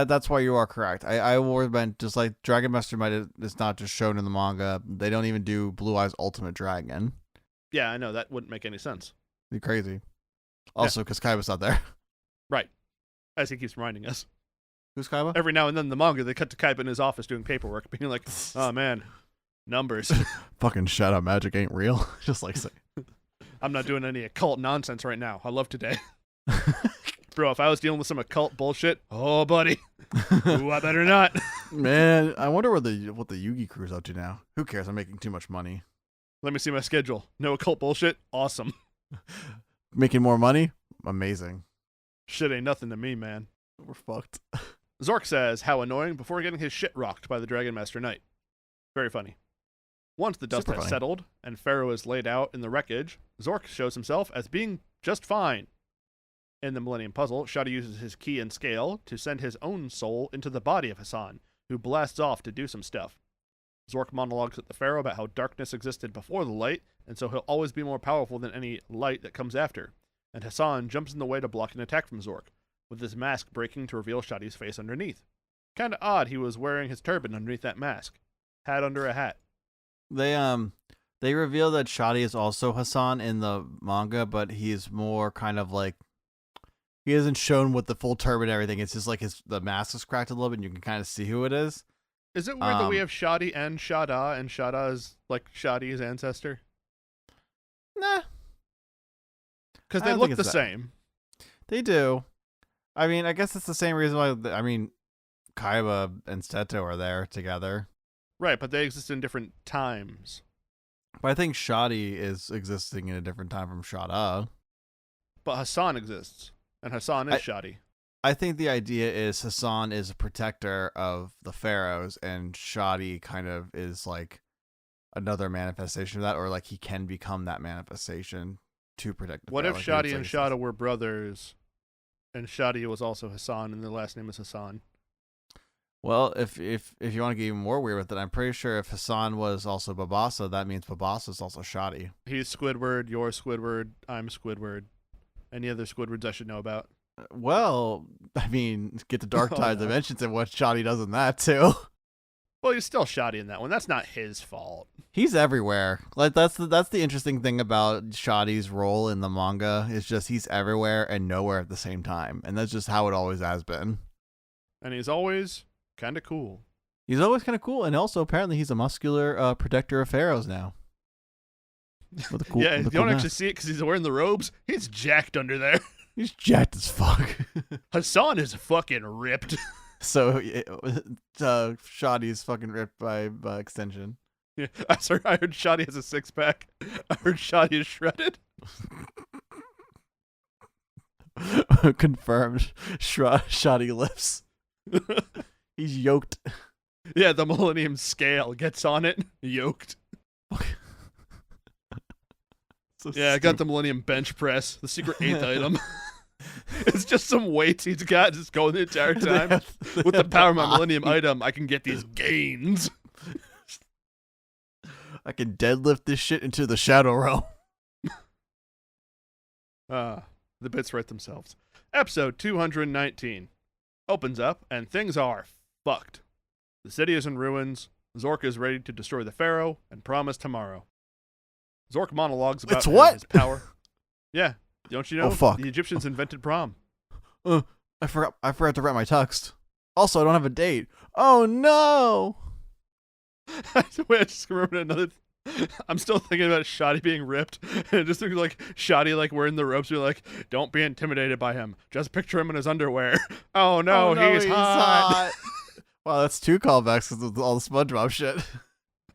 that's why you are correct. I always meant just like Dragon Master Might is not just shown in the manga. They don't even do Blue Eye's Ultimate Dragon. Yeah, I know. That wouldn't make any sense. You're crazy. Also, because Kaiba's not there. Right. As he keeps reminding us. Who's Kaiba? Every now and then in the manga, they cut to Kaiba in his office doing paperwork, being like, oh man, numbers. Fucking shadow magic ain't real. Just like say. I'm not doing any occult nonsense right now. I love today. Bro, if I was dealing with some occult bullshit, oh buddy. Ooh, I better not. Man, I wonder what the Yugi crew's up to now. Who cares? I'm making too much money. Let me see my schedule. No occult bullshit? Awesome. Making more money? Amazing. Shit ain't nothing to me, man. We're fucked. Zorc says how annoying before getting his shit rocked by the Dragon Master Knight. Very funny. Once the dust Super has funny. settled and Pharaoh is laid out in the wreckage, Zorc shows himself as being just fine. In the Millennium Puzzle, Shadi uses his key and scale to send his own soul into the body of Hassan, who blasts off to do some stuff. Zorc monologues at the Pharaoh about how darkness existed before the light, and so he'll always be more powerful than any light that comes after. And Hassan jumps in the way to block an attack from Zorc, with his mask breaking to reveal Shadi's face underneath. Kinda odd he was wearing his turban underneath that mask. Hat under a hat. They reveal that Shadi is also Hassan in the manga, but he's more kind of like he isn't shown with the full turban and everything. It's just like the mask is cracked a little bit and you can kind of see who it is. Is it weird that we have Shadi and Shada is like Shadi's ancestor? Nah. Because I they don't look think the it's that. same. They do. I mean, I guess it's the same reason why, Kaiba and Seto are there together. Right, but they exist in different times. But I think Shadi is existing in a different time from Shada. But Hassan exists, and Hassan is Shadi. I think the idea is Hassan is a protector of the pharaohs, and Shadi kind of is like another manifestation of that, or like he can become that manifestation to protect the What pharaoh. if Like, Shadi and it's Shada were brothers, and Shadi was also Hassan, and their last name is Hassan? Well, if you want to get even more weird with it, I'm pretty sure if Hassan was also Babasa, that means Babasa is also Shadi. He's Squidward, you're Squidward, I'm Squidward. Any other Squidwards I should know about? Well, I mean, get the Dark Tide Dimensions and what Shadi does in that too. Well, he's still Shadi in that one. That's not his fault. He's everywhere. Like that's the interesting thing about Shadi's role in the manga is just he's everywhere and nowhere at the same time, and that's just how it always has been. And he's always kind of cool. He's always kind of cool, and also apparently he's a muscular protector of pharaohs now. With a cool, Yeah, with you a cool don't actually mask. see it because he's wearing the robes. He's jacked under there. He's jacked as fuck. Hassan is fucking ripped. So Shadi's fucking ripped by extension. Yeah, I heard Shadi has a six-pack. I heard Shadi is shredded. Confirmed. Shadi lifts. He's yoked. Yeah, the Millennium Scale gets on it. Yoked. So Yeah, I got the Millennium Bench Press, the secret 8th item. It's just some weights he's got just going the entire time. With the power of my Millennium item, I can get these gains. I can deadlift this shit into the Shadow Realm. The bits write themselves. Episode 219 opens up, and things are fucked. The city is in ruins. Zorc is ready to destroy the Pharaoh and promise tomorrow. Zorc monologues about his power. Yeah, don't you know? Oh, fuck. The Egyptians invented prom. I forgot to write my text. Also, I don't have a date. Oh no! Wait, I just remembered another. I'm still thinking about Shoddy being ripped, and just thinking like Shoddy like wearing the ropes. You're like, don't be intimidated by him. Just picture him in his underwear. Oh no, he's hot. Wow, that's 2 callbacks because of all the SpongeBob shit.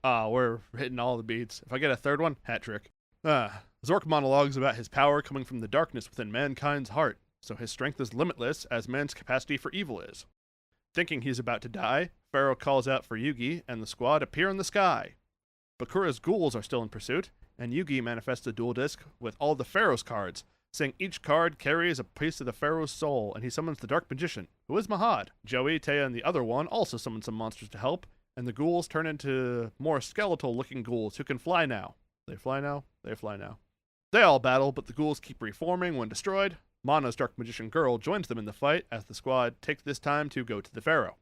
We're hitting all the beats. If I get a third one, hat trick. Zorc monologues about his power coming from the darkness within mankind's heart, so his strength is limitless as man's capacity for evil is. Thinking he's about to die, Pharaoh calls out for Yugi, and the squad appear in the sky. Bakura's ghouls are still in pursuit, and Yugi manifests a dual disc with all the Pharaoh's cards, saying each card carries a piece of the Pharaoh's soul, and he summons the Dark Magician, who is Mahad. Joey, Taya, and the other one also summon some monsters to help, and the ghouls turn into more skeletal-looking ghouls who can fly now. They fly now? They fly now. They all battle, but the ghouls keep reforming when destroyed. Mana's Dark Magician girl joins them in the fight as the squad take this time to go to the Pharaoh.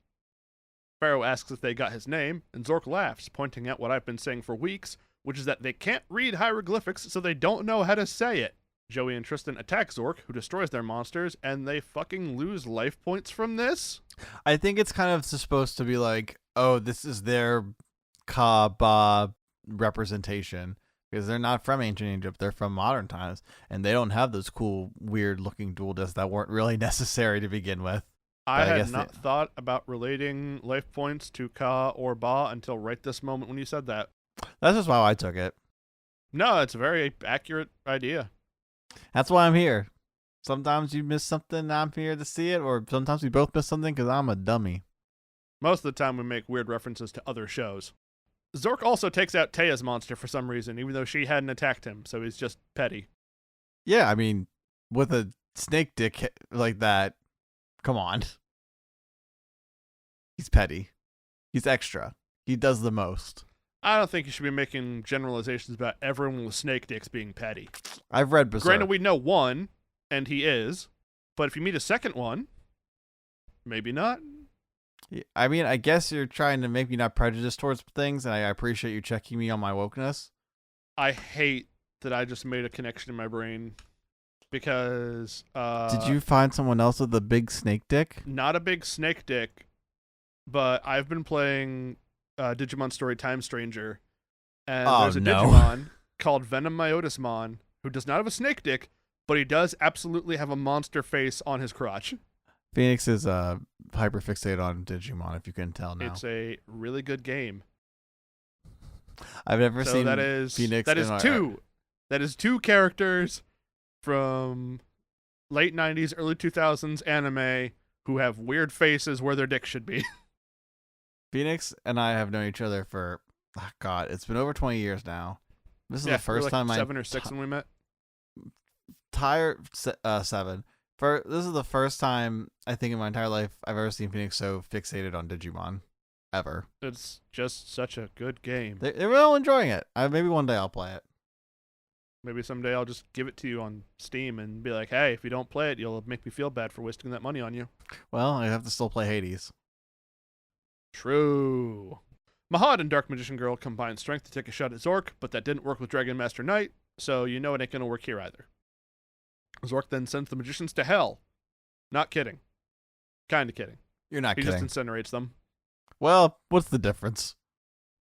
Pharaoh asks if they got his name, and Zorc laughs, pointing out what I've been saying for weeks, which is that they can't read hieroglyphics, so they don't know how to say it. Joey and Tristan attack Zorc, who destroys their monsters, and they fucking lose life points from this? I think it's kind of supposed to be like, oh, this is their Kaaba representation. Because they're not from ancient Egypt, they're from modern times. And they don't have those cool, weird-looking dual discs that weren't really necessary to begin with. I had not thought about relating life points to Ka or Ba until right this moment when you said that. That's just how I took it. No, it's a very accurate idea. That's why I'm here. Sometimes you miss something, I'm here to see it, or sometimes we both miss something because I'm a dummy. Most of the time we make weird references to other shows. Zorc also takes out Taya's monster for some reason, even though she hadn't attacked him, so he's just petty. Yeah, I mean, with a snake dick like that, come on. He's petty. He's extra. He does the most. I don't think you should be making generalizations about everyone with snake dicks being petty. I've read Berserk. Granted, we know one, and he is, but if you meet a second one, maybe not. I mean, I guess you're trying to make me not prejudiced towards things, and I appreciate you checking me on my wokeness. I hate that I just made a connection in my brain because... Did you find someone else with a big snake dick? Not a big snake dick, but I've been playing Digimon Story Time Stranger, and there's a Digimon called Venom Myotismon who does not have a snake dick, but he does absolutely have a monster face on his crotch. Phoenix is hyperfixated on Digimon, if you can tell now. It's a really good game. I've never seen Phoenix. That is two characters from late 90s, early 2000s anime who have weird faces where their dick should be. Phoenix and I have known each other for, it's been over 20 years now. This is the first time 7 or 6 when we met. 7. This is the first time, I think, in my entire life I've ever seen Phoenix so fixated on Digimon. Ever. It's just such a good game. They're all enjoying it. Maybe one day I'll play it. Maybe someday I'll just give it to you on Steam and be like, hey, if you don't play it, you'll make me feel bad for wasting that money on you. Well, I have to still play Hades. True. Mahad and Dark Magician Girl combined strength to take a shot at Zorc, but that didn't work with Dragon Master Knight, so you know it ain't gonna work here either. Zorc then sends the magicians to hell. Not kidding. Kinda kidding. You're not kidding. He just incinerates them. Well, what's the difference?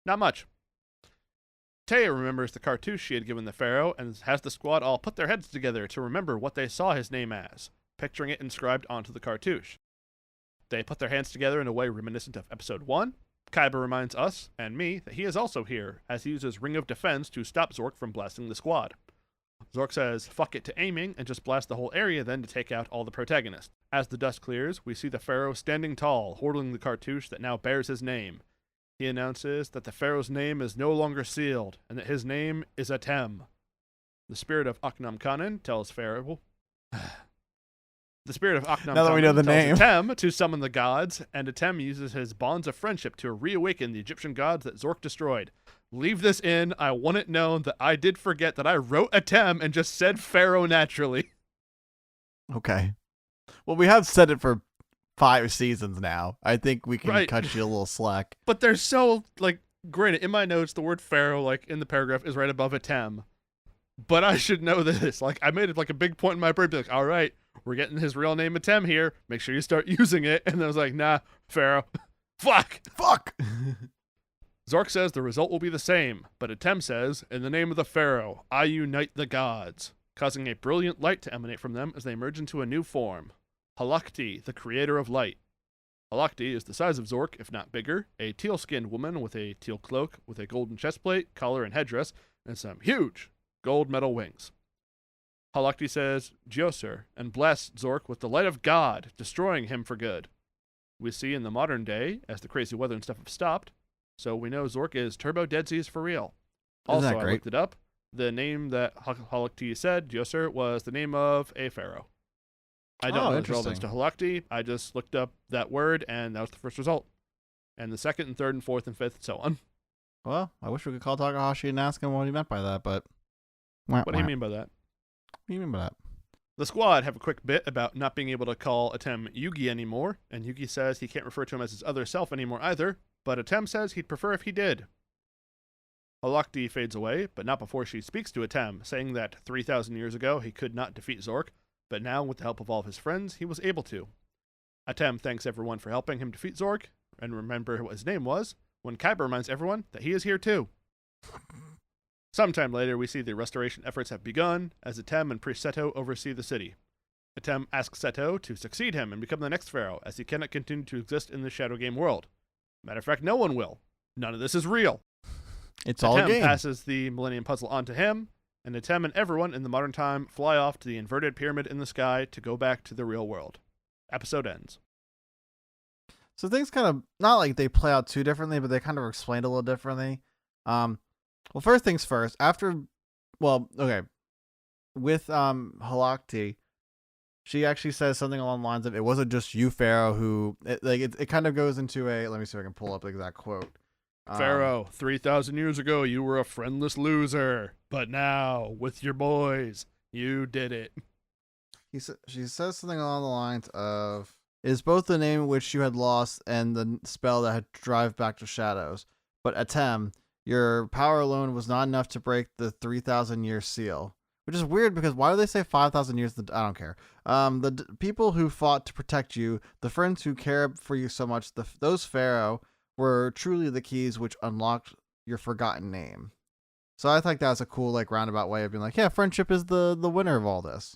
Not much. Taya remembers the cartouche she had given the Pharaoh and has the squad all put their heads together to remember what they saw his name as, picturing it inscribed onto the cartouche. They put their hands together in a way reminiscent of Episode 1. Kaiba reminds us, and me, that he is also here, as he uses Ring of Defense to stop Zorc from blasting the squad. Zorc says, fuck it to aiming, and just blast the whole area then to take out all the protagonists. As the dust clears, we see the Pharaoh standing tall, holding the cartouche that now bears his name. He announces that the Pharaoh's name is no longer sealed, and that his name is Atem. The spirit of Aknam Kanan tells Pharaoh. The spirit of Aknam Now that we know the tells name. Atem to summon the gods, and Atem uses his bonds of friendship to reawaken the Egyptian gods that Zorc destroyed. Leave this in. I want it known that I did forget that I wrote Atem and just said Pharaoh naturally. Okay. Well, we have said it for 5 seasons now. I think we can cut you a little slack. But they're so, like, granted, in my notes, the word Pharaoh, like, in the paragraph is right above Atem. But I should know this. Like, I made it, like, a big point in my brain. Be like, all right, we're getting his real name Atem here. Make sure you start using it. And then I was like, nah, Pharaoh. Fuck! Zorc says the result will be the same, but Atem says, in the name of the Pharaoh, I unite the gods, causing a brilliant light to emanate from them as they merge into a new form. Halakti, the creator of light. Halakti is the size of Zorc, if not bigger, a teal-skinned woman with a teal cloak, with a golden chestplate, collar, and headdress, and some huge gold metal wings. Halakti says, Josur, and bless Zorc with the light of God, destroying him for good. We see in the modern day, as the crazy weather and stuff have stopped, so we know Zorc is Turbo Dead Seas for real. Also, I looked it up. The name that Halakti said, Josur, was the name of a pharaoh. I don't know the relevance to Halakti. I just looked up that word, and that was the first result. And the second and third and fourth and fifth, and so on. Well, I wish we could call Takahashi and ask him what he meant by that, but... What do you mean by that? What do you mean by that? The squad have a quick bit about not being able to call Atem Yugi anymore, and Yugi says he can't refer to him as his other self anymore either, but Atem says he'd prefer if he did. Halakti fades away, but not before she speaks to Atem, saying that 3,000 years ago he could not defeat Zorc, but now, with the help of all of his friends, he was able to. Atem thanks everyone for helping him defeat Zorc, and remember what his name was, when Kaiba reminds everyone that he is here too. Sometime later, we see the restoration efforts have begun, as Atem and Priest Seto oversee the city. Atem asks Seto to succeed him and become the next pharaoh, as he cannot continue to exist in the Shadow Game world. Matter of fact, no one will. None of this is real. It's all a game. Atem passes the Millennium Puzzle on to him, and Atem and everyone in the modern time fly off to the inverted pyramid in the sky to go back to the real world. Episode ends. So things kind of, not like they play out too differently, but they kind of are explained a little differently. Well, first things first, with Halakti, she actually says something along the lines of, it wasn't just you, Pharaoh, who, it kind of goes into a, let me see if I can pull up the exact quote. Pharaoh, 3,000 years ago, you were a friendless loser, but now, with your boys, you did it. She says something along the lines of, it is both the name which you had lost and the spell that had drive back to shadows. But Atem, your power alone was not enough to break the 3,000-year seal. Which is weird, because why do they say 5,000 years? I don't care. The people who fought to protect you, the friends who care for you so much, those Pharaoh were truly the keys which unlocked your forgotten name. So I think that's a cool, like, roundabout way of being like, yeah, friendship is the winner of all this.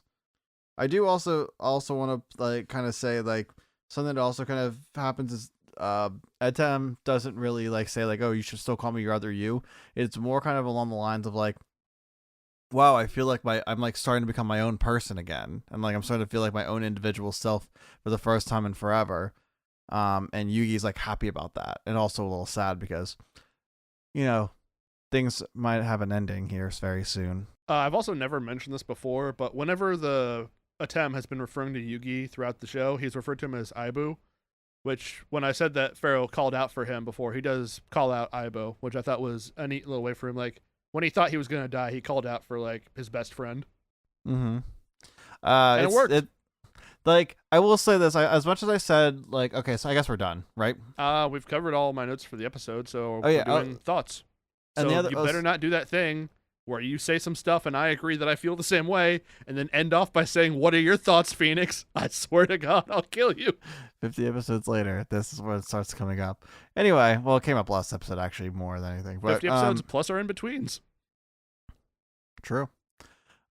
I do also want to, like, kind of say, like, something that also kind of happens is Atem doesn't really, like, say, like, oh, you should still call me your other you. It's more kind of along the lines of, like, wow, I feel like I'm, like, starting to become my own person again. And, like, I'm starting to feel like my own individual self for the first time in forever. And Yugi's, like, happy about that. And also a little sad because, you know, things might have an ending here very soon. I've also never mentioned this before, but whenever the Atem has been referring to Yugi throughout the show, he's referred to him as Aibu, which, when I said that Pharaoh called out for him before, he does call out Aibu, which I thought was a neat little way for him. Like, when he thought he was going to die, he called out for, like, his best friend. Mm-hmm. And it worked. Like, I will say this, as much as I said, like, okay, so I guess we're done, right? We've covered all my notes for the episode, so we're doing thoughts. So you better not do that thing where you say some stuff and I agree that I feel the same way, and then end off by saying, what are your thoughts, Phoenix? I swear to God, I'll kill you. 50 episodes later, this is where it starts coming up. Anyway, well, it came up last episode, actually, more than anything. But, 50 episodes plus our in-betweens. True.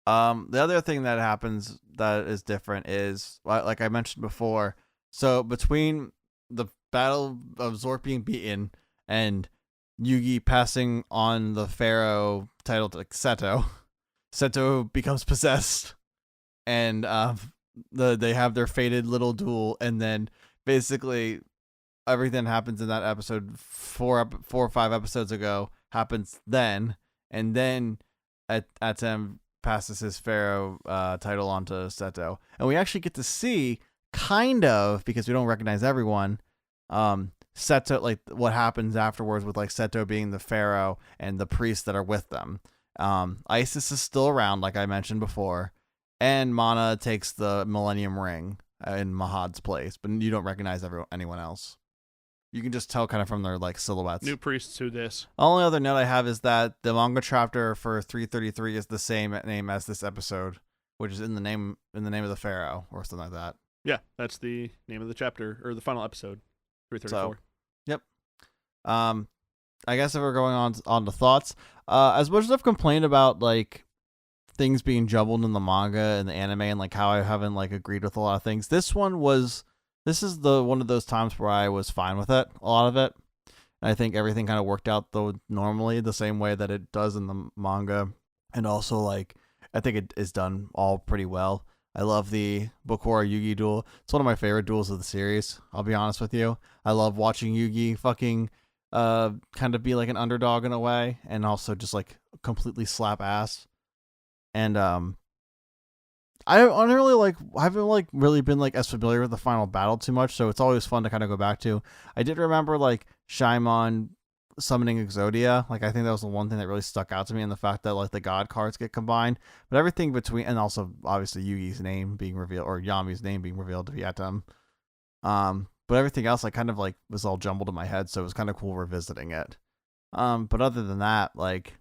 The other thing that happens that is different is, like I mentioned before, so between the battle of Zorc being beaten and Yugi passing on the Pharaoh title to Seto becomes possessed, and they have their fated little duel, and then basically everything happens in that episode 4 or 5 episodes ago happens then, and then Atem passes his pharaoh title on to Seto, and we actually get to see kind of, because we don't recognize everyone, Seto, like what happens afterwards with like Seto being the pharaoh and the priests that are with them. Isis is still around, like I mentioned before, and Mana takes the Millennium Ring in Mahad's place, but you don't recognize anyone else. You can just tell kind of from their like silhouettes. New priests to this. Only other note I have is that the manga chapter for 333 is the same name as this episode, which is in the name of the pharaoh or something like that. Yeah, that's the name of the chapter or the final episode, 334. So, yep. I guess if we're going on to thoughts, as much as I've complained about like things being jumbled in the manga and the anime and like how I haven't like agreed with a lot of things, this is one of those times where I was fine with it, a lot of it. And I think everything kind of worked out though normally the same way that it does in the manga, and also like I think it is done all pretty well. I love the Bakura Yugi duel. It's one of my favorite duels of the series. I'll be honest with you. I love watching Yugi fucking kind of be like an underdog in a way, and also just like completely slap ass. And I haven't really been like as familiar with the final battle too much, so it's always fun to kind of go back to. I did remember like Shaimon summoning Exodia. Like I think that was the one thing that really stuck out to me, and the fact that like the god cards get combined, but everything between, and also obviously Yugi's name being revealed, or Yami's name being revealed to be Atem. But everything else like kind of like was all jumbled in my head, so it was kind of cool revisiting it. But other than that, like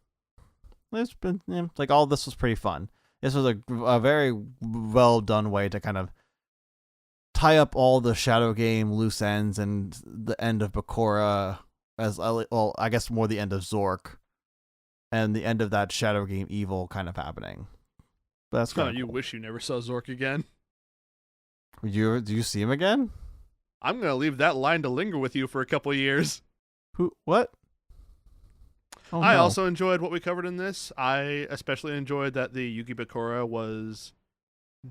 it's been like all this was pretty fun. This was a very well done way to kind of tie up all the Shadow Game loose ends and the end of Bakura, I guess more the end of Zorc and the end of that Shadow Game evil kind of happening. But that's kind of you wish you never saw Zorc again. Do you see him again? I'm gonna leave that line to linger with you for a couple years. What? Oh, I no. also enjoyed what we covered in this. I especially enjoyed that the Yugi Bakura was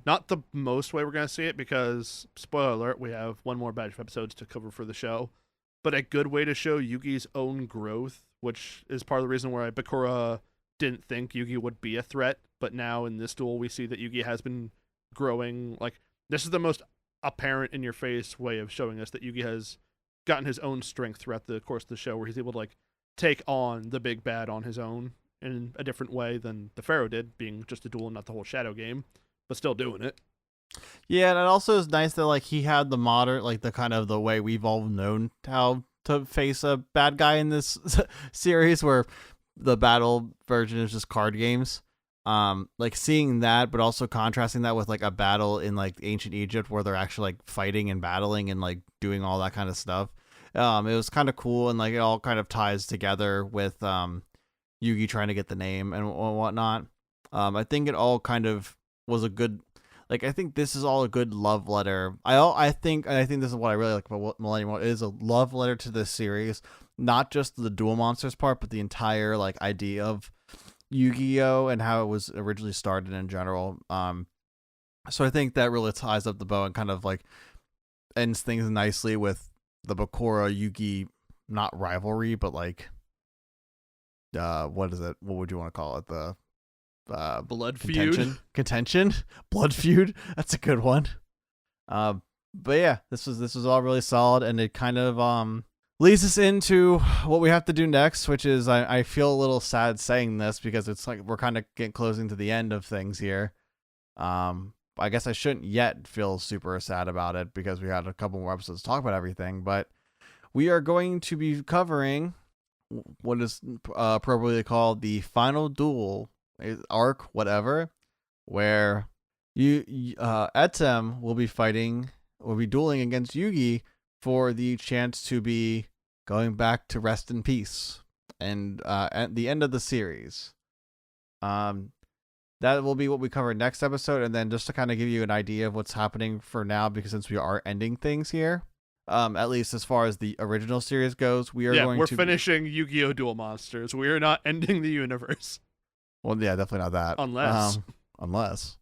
not the most way we're going to see it, because, spoiler alert, we have one more batch of episodes to cover for the show, but a good way to show Yugi's own growth, which is part of the reason why Bakura didn't think Yugi would be a threat, but now in this duel we see that Yugi has been growing. Like, this is the most apparent in your face way of showing us that Yugi has gotten his own strength throughout the course of the show, where he's able to like take on the big bad on his own in a different way than the Pharaoh did, being just a duel and not the whole Shadow Game, but still doing it. Yeah, and it also is nice that like he had the modern, like the kind of the way we've all known how to face a bad guy in this series, where the battle version is just card games. Like seeing that, but also contrasting that with like a battle in like ancient Egypt where they're actually like fighting and battling and like doing all that kind of stuff. It was kind of cool, and like it all kind of ties together with Yugi trying to get the name and whatnot. I think it all kind of was a good, like I think this is all a good love letter. I think this is what I really like about Millennium. It is a love letter to this series, not just the dual monsters part, but the entire like idea of Yu-Gi-Oh and how it was originally started in general. So I think that really ties up the bow and kind of like ends things nicely with the Bakura Yugi, not rivalry, but like what is it? What would you want to call it? The blood contention, blood feud. That's a good one. But yeah, this was all really solid, and it kind of leads us into what we have to do next, which is I feel a little sad saying this because it's like we're kind of getting closing to the end of things here. I guess I shouldn't yet feel super sad about it because we had a couple more episodes to talk about everything, but we are going to be covering what is appropriately called the final duel arc, whatever, where Atem will be dueling against Yugi for the chance to be going back to rest in peace and at the end of the series. That will be what we cover next episode, and then just to kind of give you an idea of what's happening for now, because since we are ending things here, at least as far as the original series goes, we're finishing Yu-Gi-Oh! Duel Monsters. We are not ending the universe. Well, yeah, definitely not that. Unless.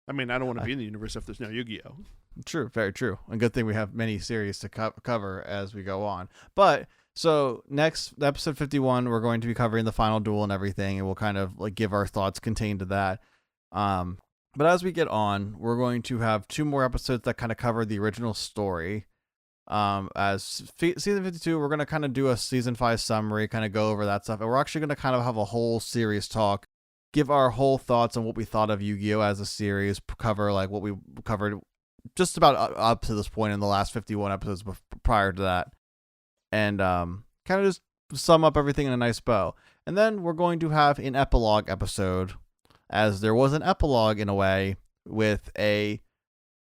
I mean, I don't want to be in the universe if there's no Yu-Gi-Oh! True, very true. And good thing we have many series to cover as we go on. But so next episode 51, we're going to be covering the final duel and everything, and we'll kind of like give our thoughts contained to that. But as we get on, we're going to have 2 more episodes that kind of cover the original story. Season 52, we're going to kind of do a season 5 summary, kind of go over that stuff. And we're actually going to kind of have a whole series talk, give our whole thoughts on what we thought of Yu-Gi-Oh! As a series, cover like what we covered just about up to this point in the last 51 episodes prior to that. And kind of just sum up everything in a nice bow. And then we're going to have an epilogue episode, as there was an epilogue in a way with a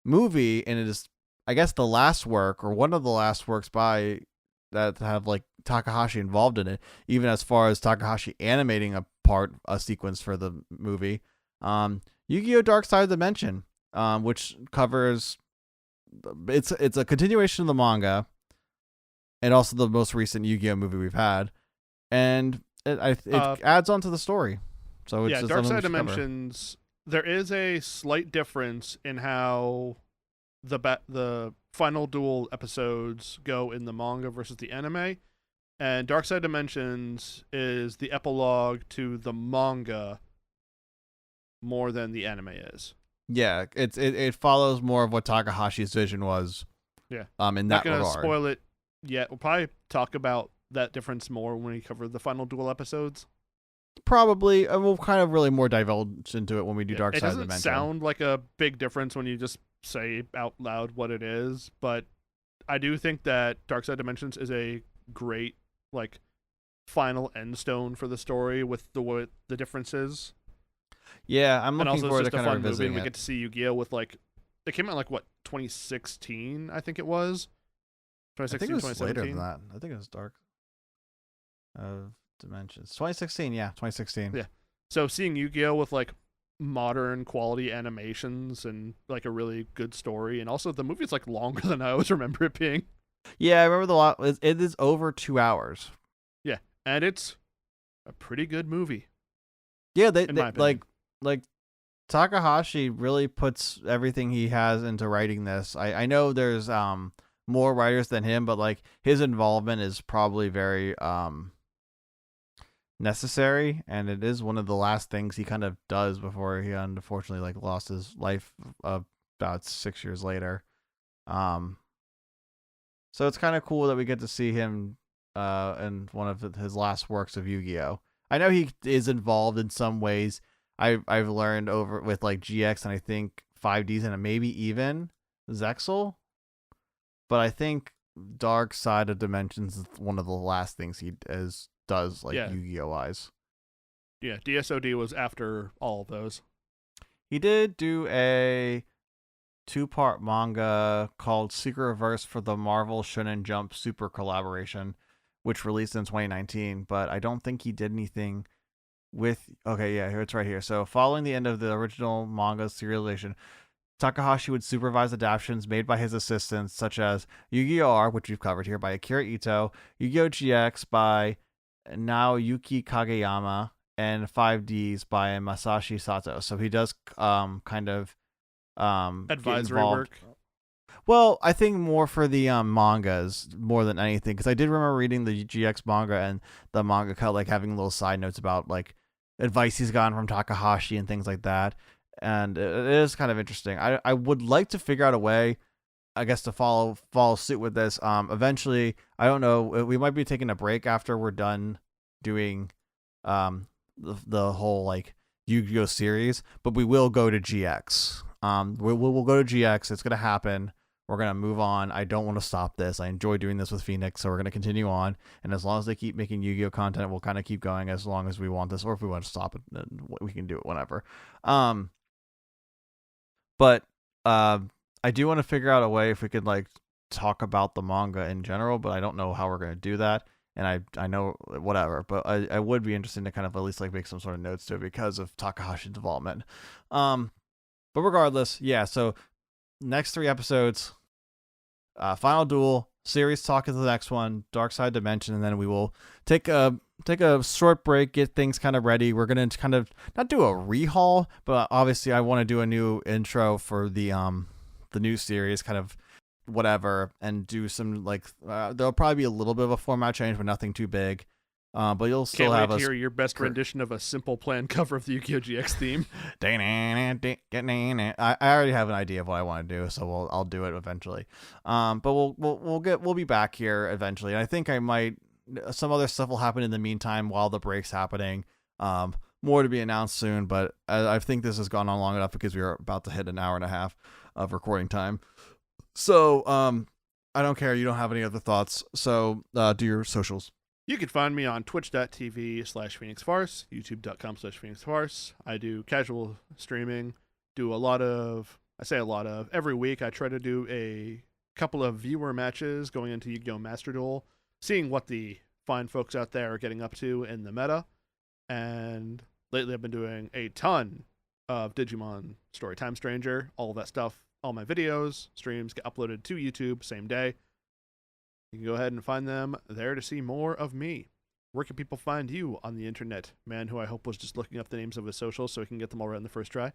movie, and it is, I guess, the last work or one of the last works by that have like Takahashi involved in it, even as far as Takahashi animating a sequence for the movie. Yu-Gi-Oh! Dark Side of the Dimension, which covers it's a continuation of the manga and also the most recent Yu-Gi-Oh! Movie we've had, and it adds on to the story. So it's just Dark Side Dimensions. There is a slight difference in how the final duel episodes go in the manga versus the anime, and Dark Side Dimensions is the epilogue to the manga more than the anime is. Yeah, it follows more of what Takahashi's vision was. Yeah. In Not that gonna regard. spoil it yet. We'll probably talk about that difference more when we cover the final duel episodes. Probably, we'll kind of really more divulge into it when we do Dark Side of the It Dimension. doesn't sound like a big difference when you just say out loud what it is, but I do think that Dark Side Dimensions is a great like final end stone for the story with what the differences. Yeah, I'm And looking also forward it's to just a kind of fun movie, revisiting and we it. get to see Yu-Gi-Oh! With like it came out like what 2016, I think it was. I think 2016, it was later 2017. than that. I think it was Dark of Dimensions. 2016, yeah, 2016. Yeah. So seeing Yu-Gi-Oh! With like modern quality animations and like a really good story, and also the movie's like longer than I always remember it being. Yeah, I remember it is over 2 hours. Yeah, and it's a pretty good movie. Yeah, in my opinion. like Takahashi really puts everything he has into writing this. I know there's more writers than him, but like his involvement is probably very necessary, and it is one of the last things he kind of does before he unfortunately like lost his life about 6 years later. So it's kind of cool that we get to see him in one of his last works of Yu-Gi-Oh! I know he is involved in some ways. I've learned over with like GX and I think 5Ds and maybe even Zexal, but I think Dark Side of Dimensions is one of the last things he does like Yu-Gi-Oh! Wise. Yeah, DSOD was after all of those. He did do a 2-part manga called Secret Reverse for the Marvel Shonen Jump Super Collaboration, which released in 2019, but I don't think he did anything with... Okay, yeah, it's right here. So following the end of the original manga serialization, Takahashi would supervise adaptations made by his assistants, such as Yu-Gi-Oh! R, which we've covered here, by Akira Ito, Yu-Gi-Oh! GX by Naoyuki Kageyama, and 5Ds by Masashi Sato. So he does kind of Advisory work. Well, I think more for the mangas more than anything, because I did remember reading the GX manga and the mangaka like having little side notes about like advice he's gotten from Takahashi and things like that, and it is kind of interesting. I would like to figure out a way, I guess, to follow suit with this. Eventually, I don't know. We might be taking a break after we're done doing the whole like Yu-Gi-Oh! Series, but we will go to GX. We'll go to GX. It's gonna happen. We're gonna move on. I don't want to stop this. I enjoy doing this with Phoenix, so we're gonna continue on. And as long as they keep making Yu-Gi-Oh! Content, we'll kind of keep going as long as we want this, or if we want to stop it, then we can do it whenever. But I do want to figure out a way if we could like talk about the manga in general, but I don't know how we're gonna do that. And I know whatever, but I would be interested to kind of at least like make some sort of notes to it because of Takahashi's development. But regardless, yeah, so next 3 episodes, Final Duel, series talk is the next one, Dark Side Dimension, and then we will take a short break, get things kind of ready. We're going to kind of not do a rehaul, but obviously I want to do a new intro for the new series, kind of whatever, and do some like there'll probably be a little bit of a format change, but nothing too big. But you'll still Can't have wait to us. hear your best rendition of a Simple Plan cover of the Yu-Gi-Oh! GX theme. I already have an idea of what I want to do, so I'll do it eventually. But we'll be back here eventually. And I think I might some other stuff will happen in the meantime while the break's happening. More to be announced soon, but I think this has gone on long enough because we are about to hit an hour and a half of recording time. So I don't care. You don't have any other thoughts. So do your socials. You can find me on twitch.tv/PhoenixFarce, youtube.com/PhoenixFarce. I do casual streaming, every week I try to do a couple of viewer matches going into Yu-Gi-Oh! Master Duel, seeing what the fine folks out there are getting up to in the meta. And lately I've been doing a ton of Digimon Storytime Stranger, all of that stuff, all my videos, streams get uploaded to YouTube same day. You can go ahead and find them there to see more of me. Where can people find you on the internet? Man who I hope was just looking up the names of his socials so he can get them all right in the first try.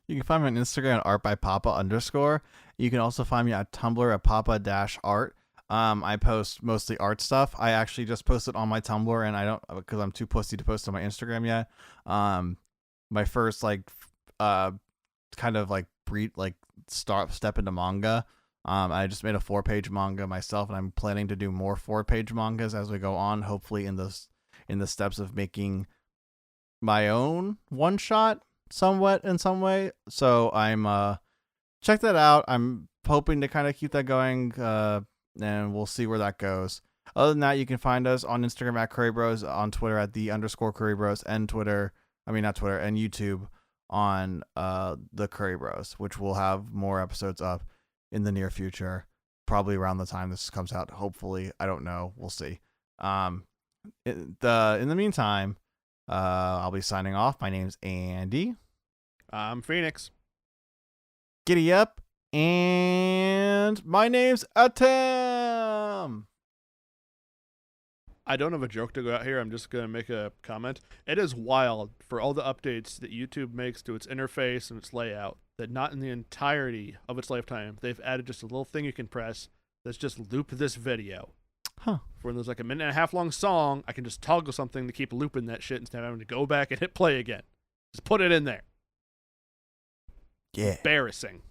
You can find me on Instagram at artbypapa_. You can also find me at Tumblr at papa-art. I post mostly art stuff. I actually just posted on my Tumblr, and I don't, because I'm too pussy to post on my Instagram yet. My first step into manga. I just made a 4-page manga myself, and I'm planning to do more 4-page mangas as we go on. Hopefully, in the steps of making my own one-shot, somewhat in some way. So I'm check that out. I'm hoping to kind of keep that going, and we'll see where that goes. Other than that, you can find us on Instagram at Kuribros, on Twitter at _Kuribros, and and YouTube on the Kuribros, which will have more episodes up in the near future, probably around the time this comes out. Hopefully, I don't know. We'll see. In the meantime, I'll be signing off. My name's Andy. I'm Phoenix. Giddy up, and my name's Atem. I don't have a joke to go out here. I'm just going to make a comment. It is wild for all the updates that YouTube makes to its interface and its layout that not in the entirety of its lifetime they've added just a little thing you can press that's just loop this video. Huh. For when there's like a minute and a half long song, I can just toggle something to keep looping that shit instead of having to go back and hit play again. Just put it in there. Yeah. Embarrassing.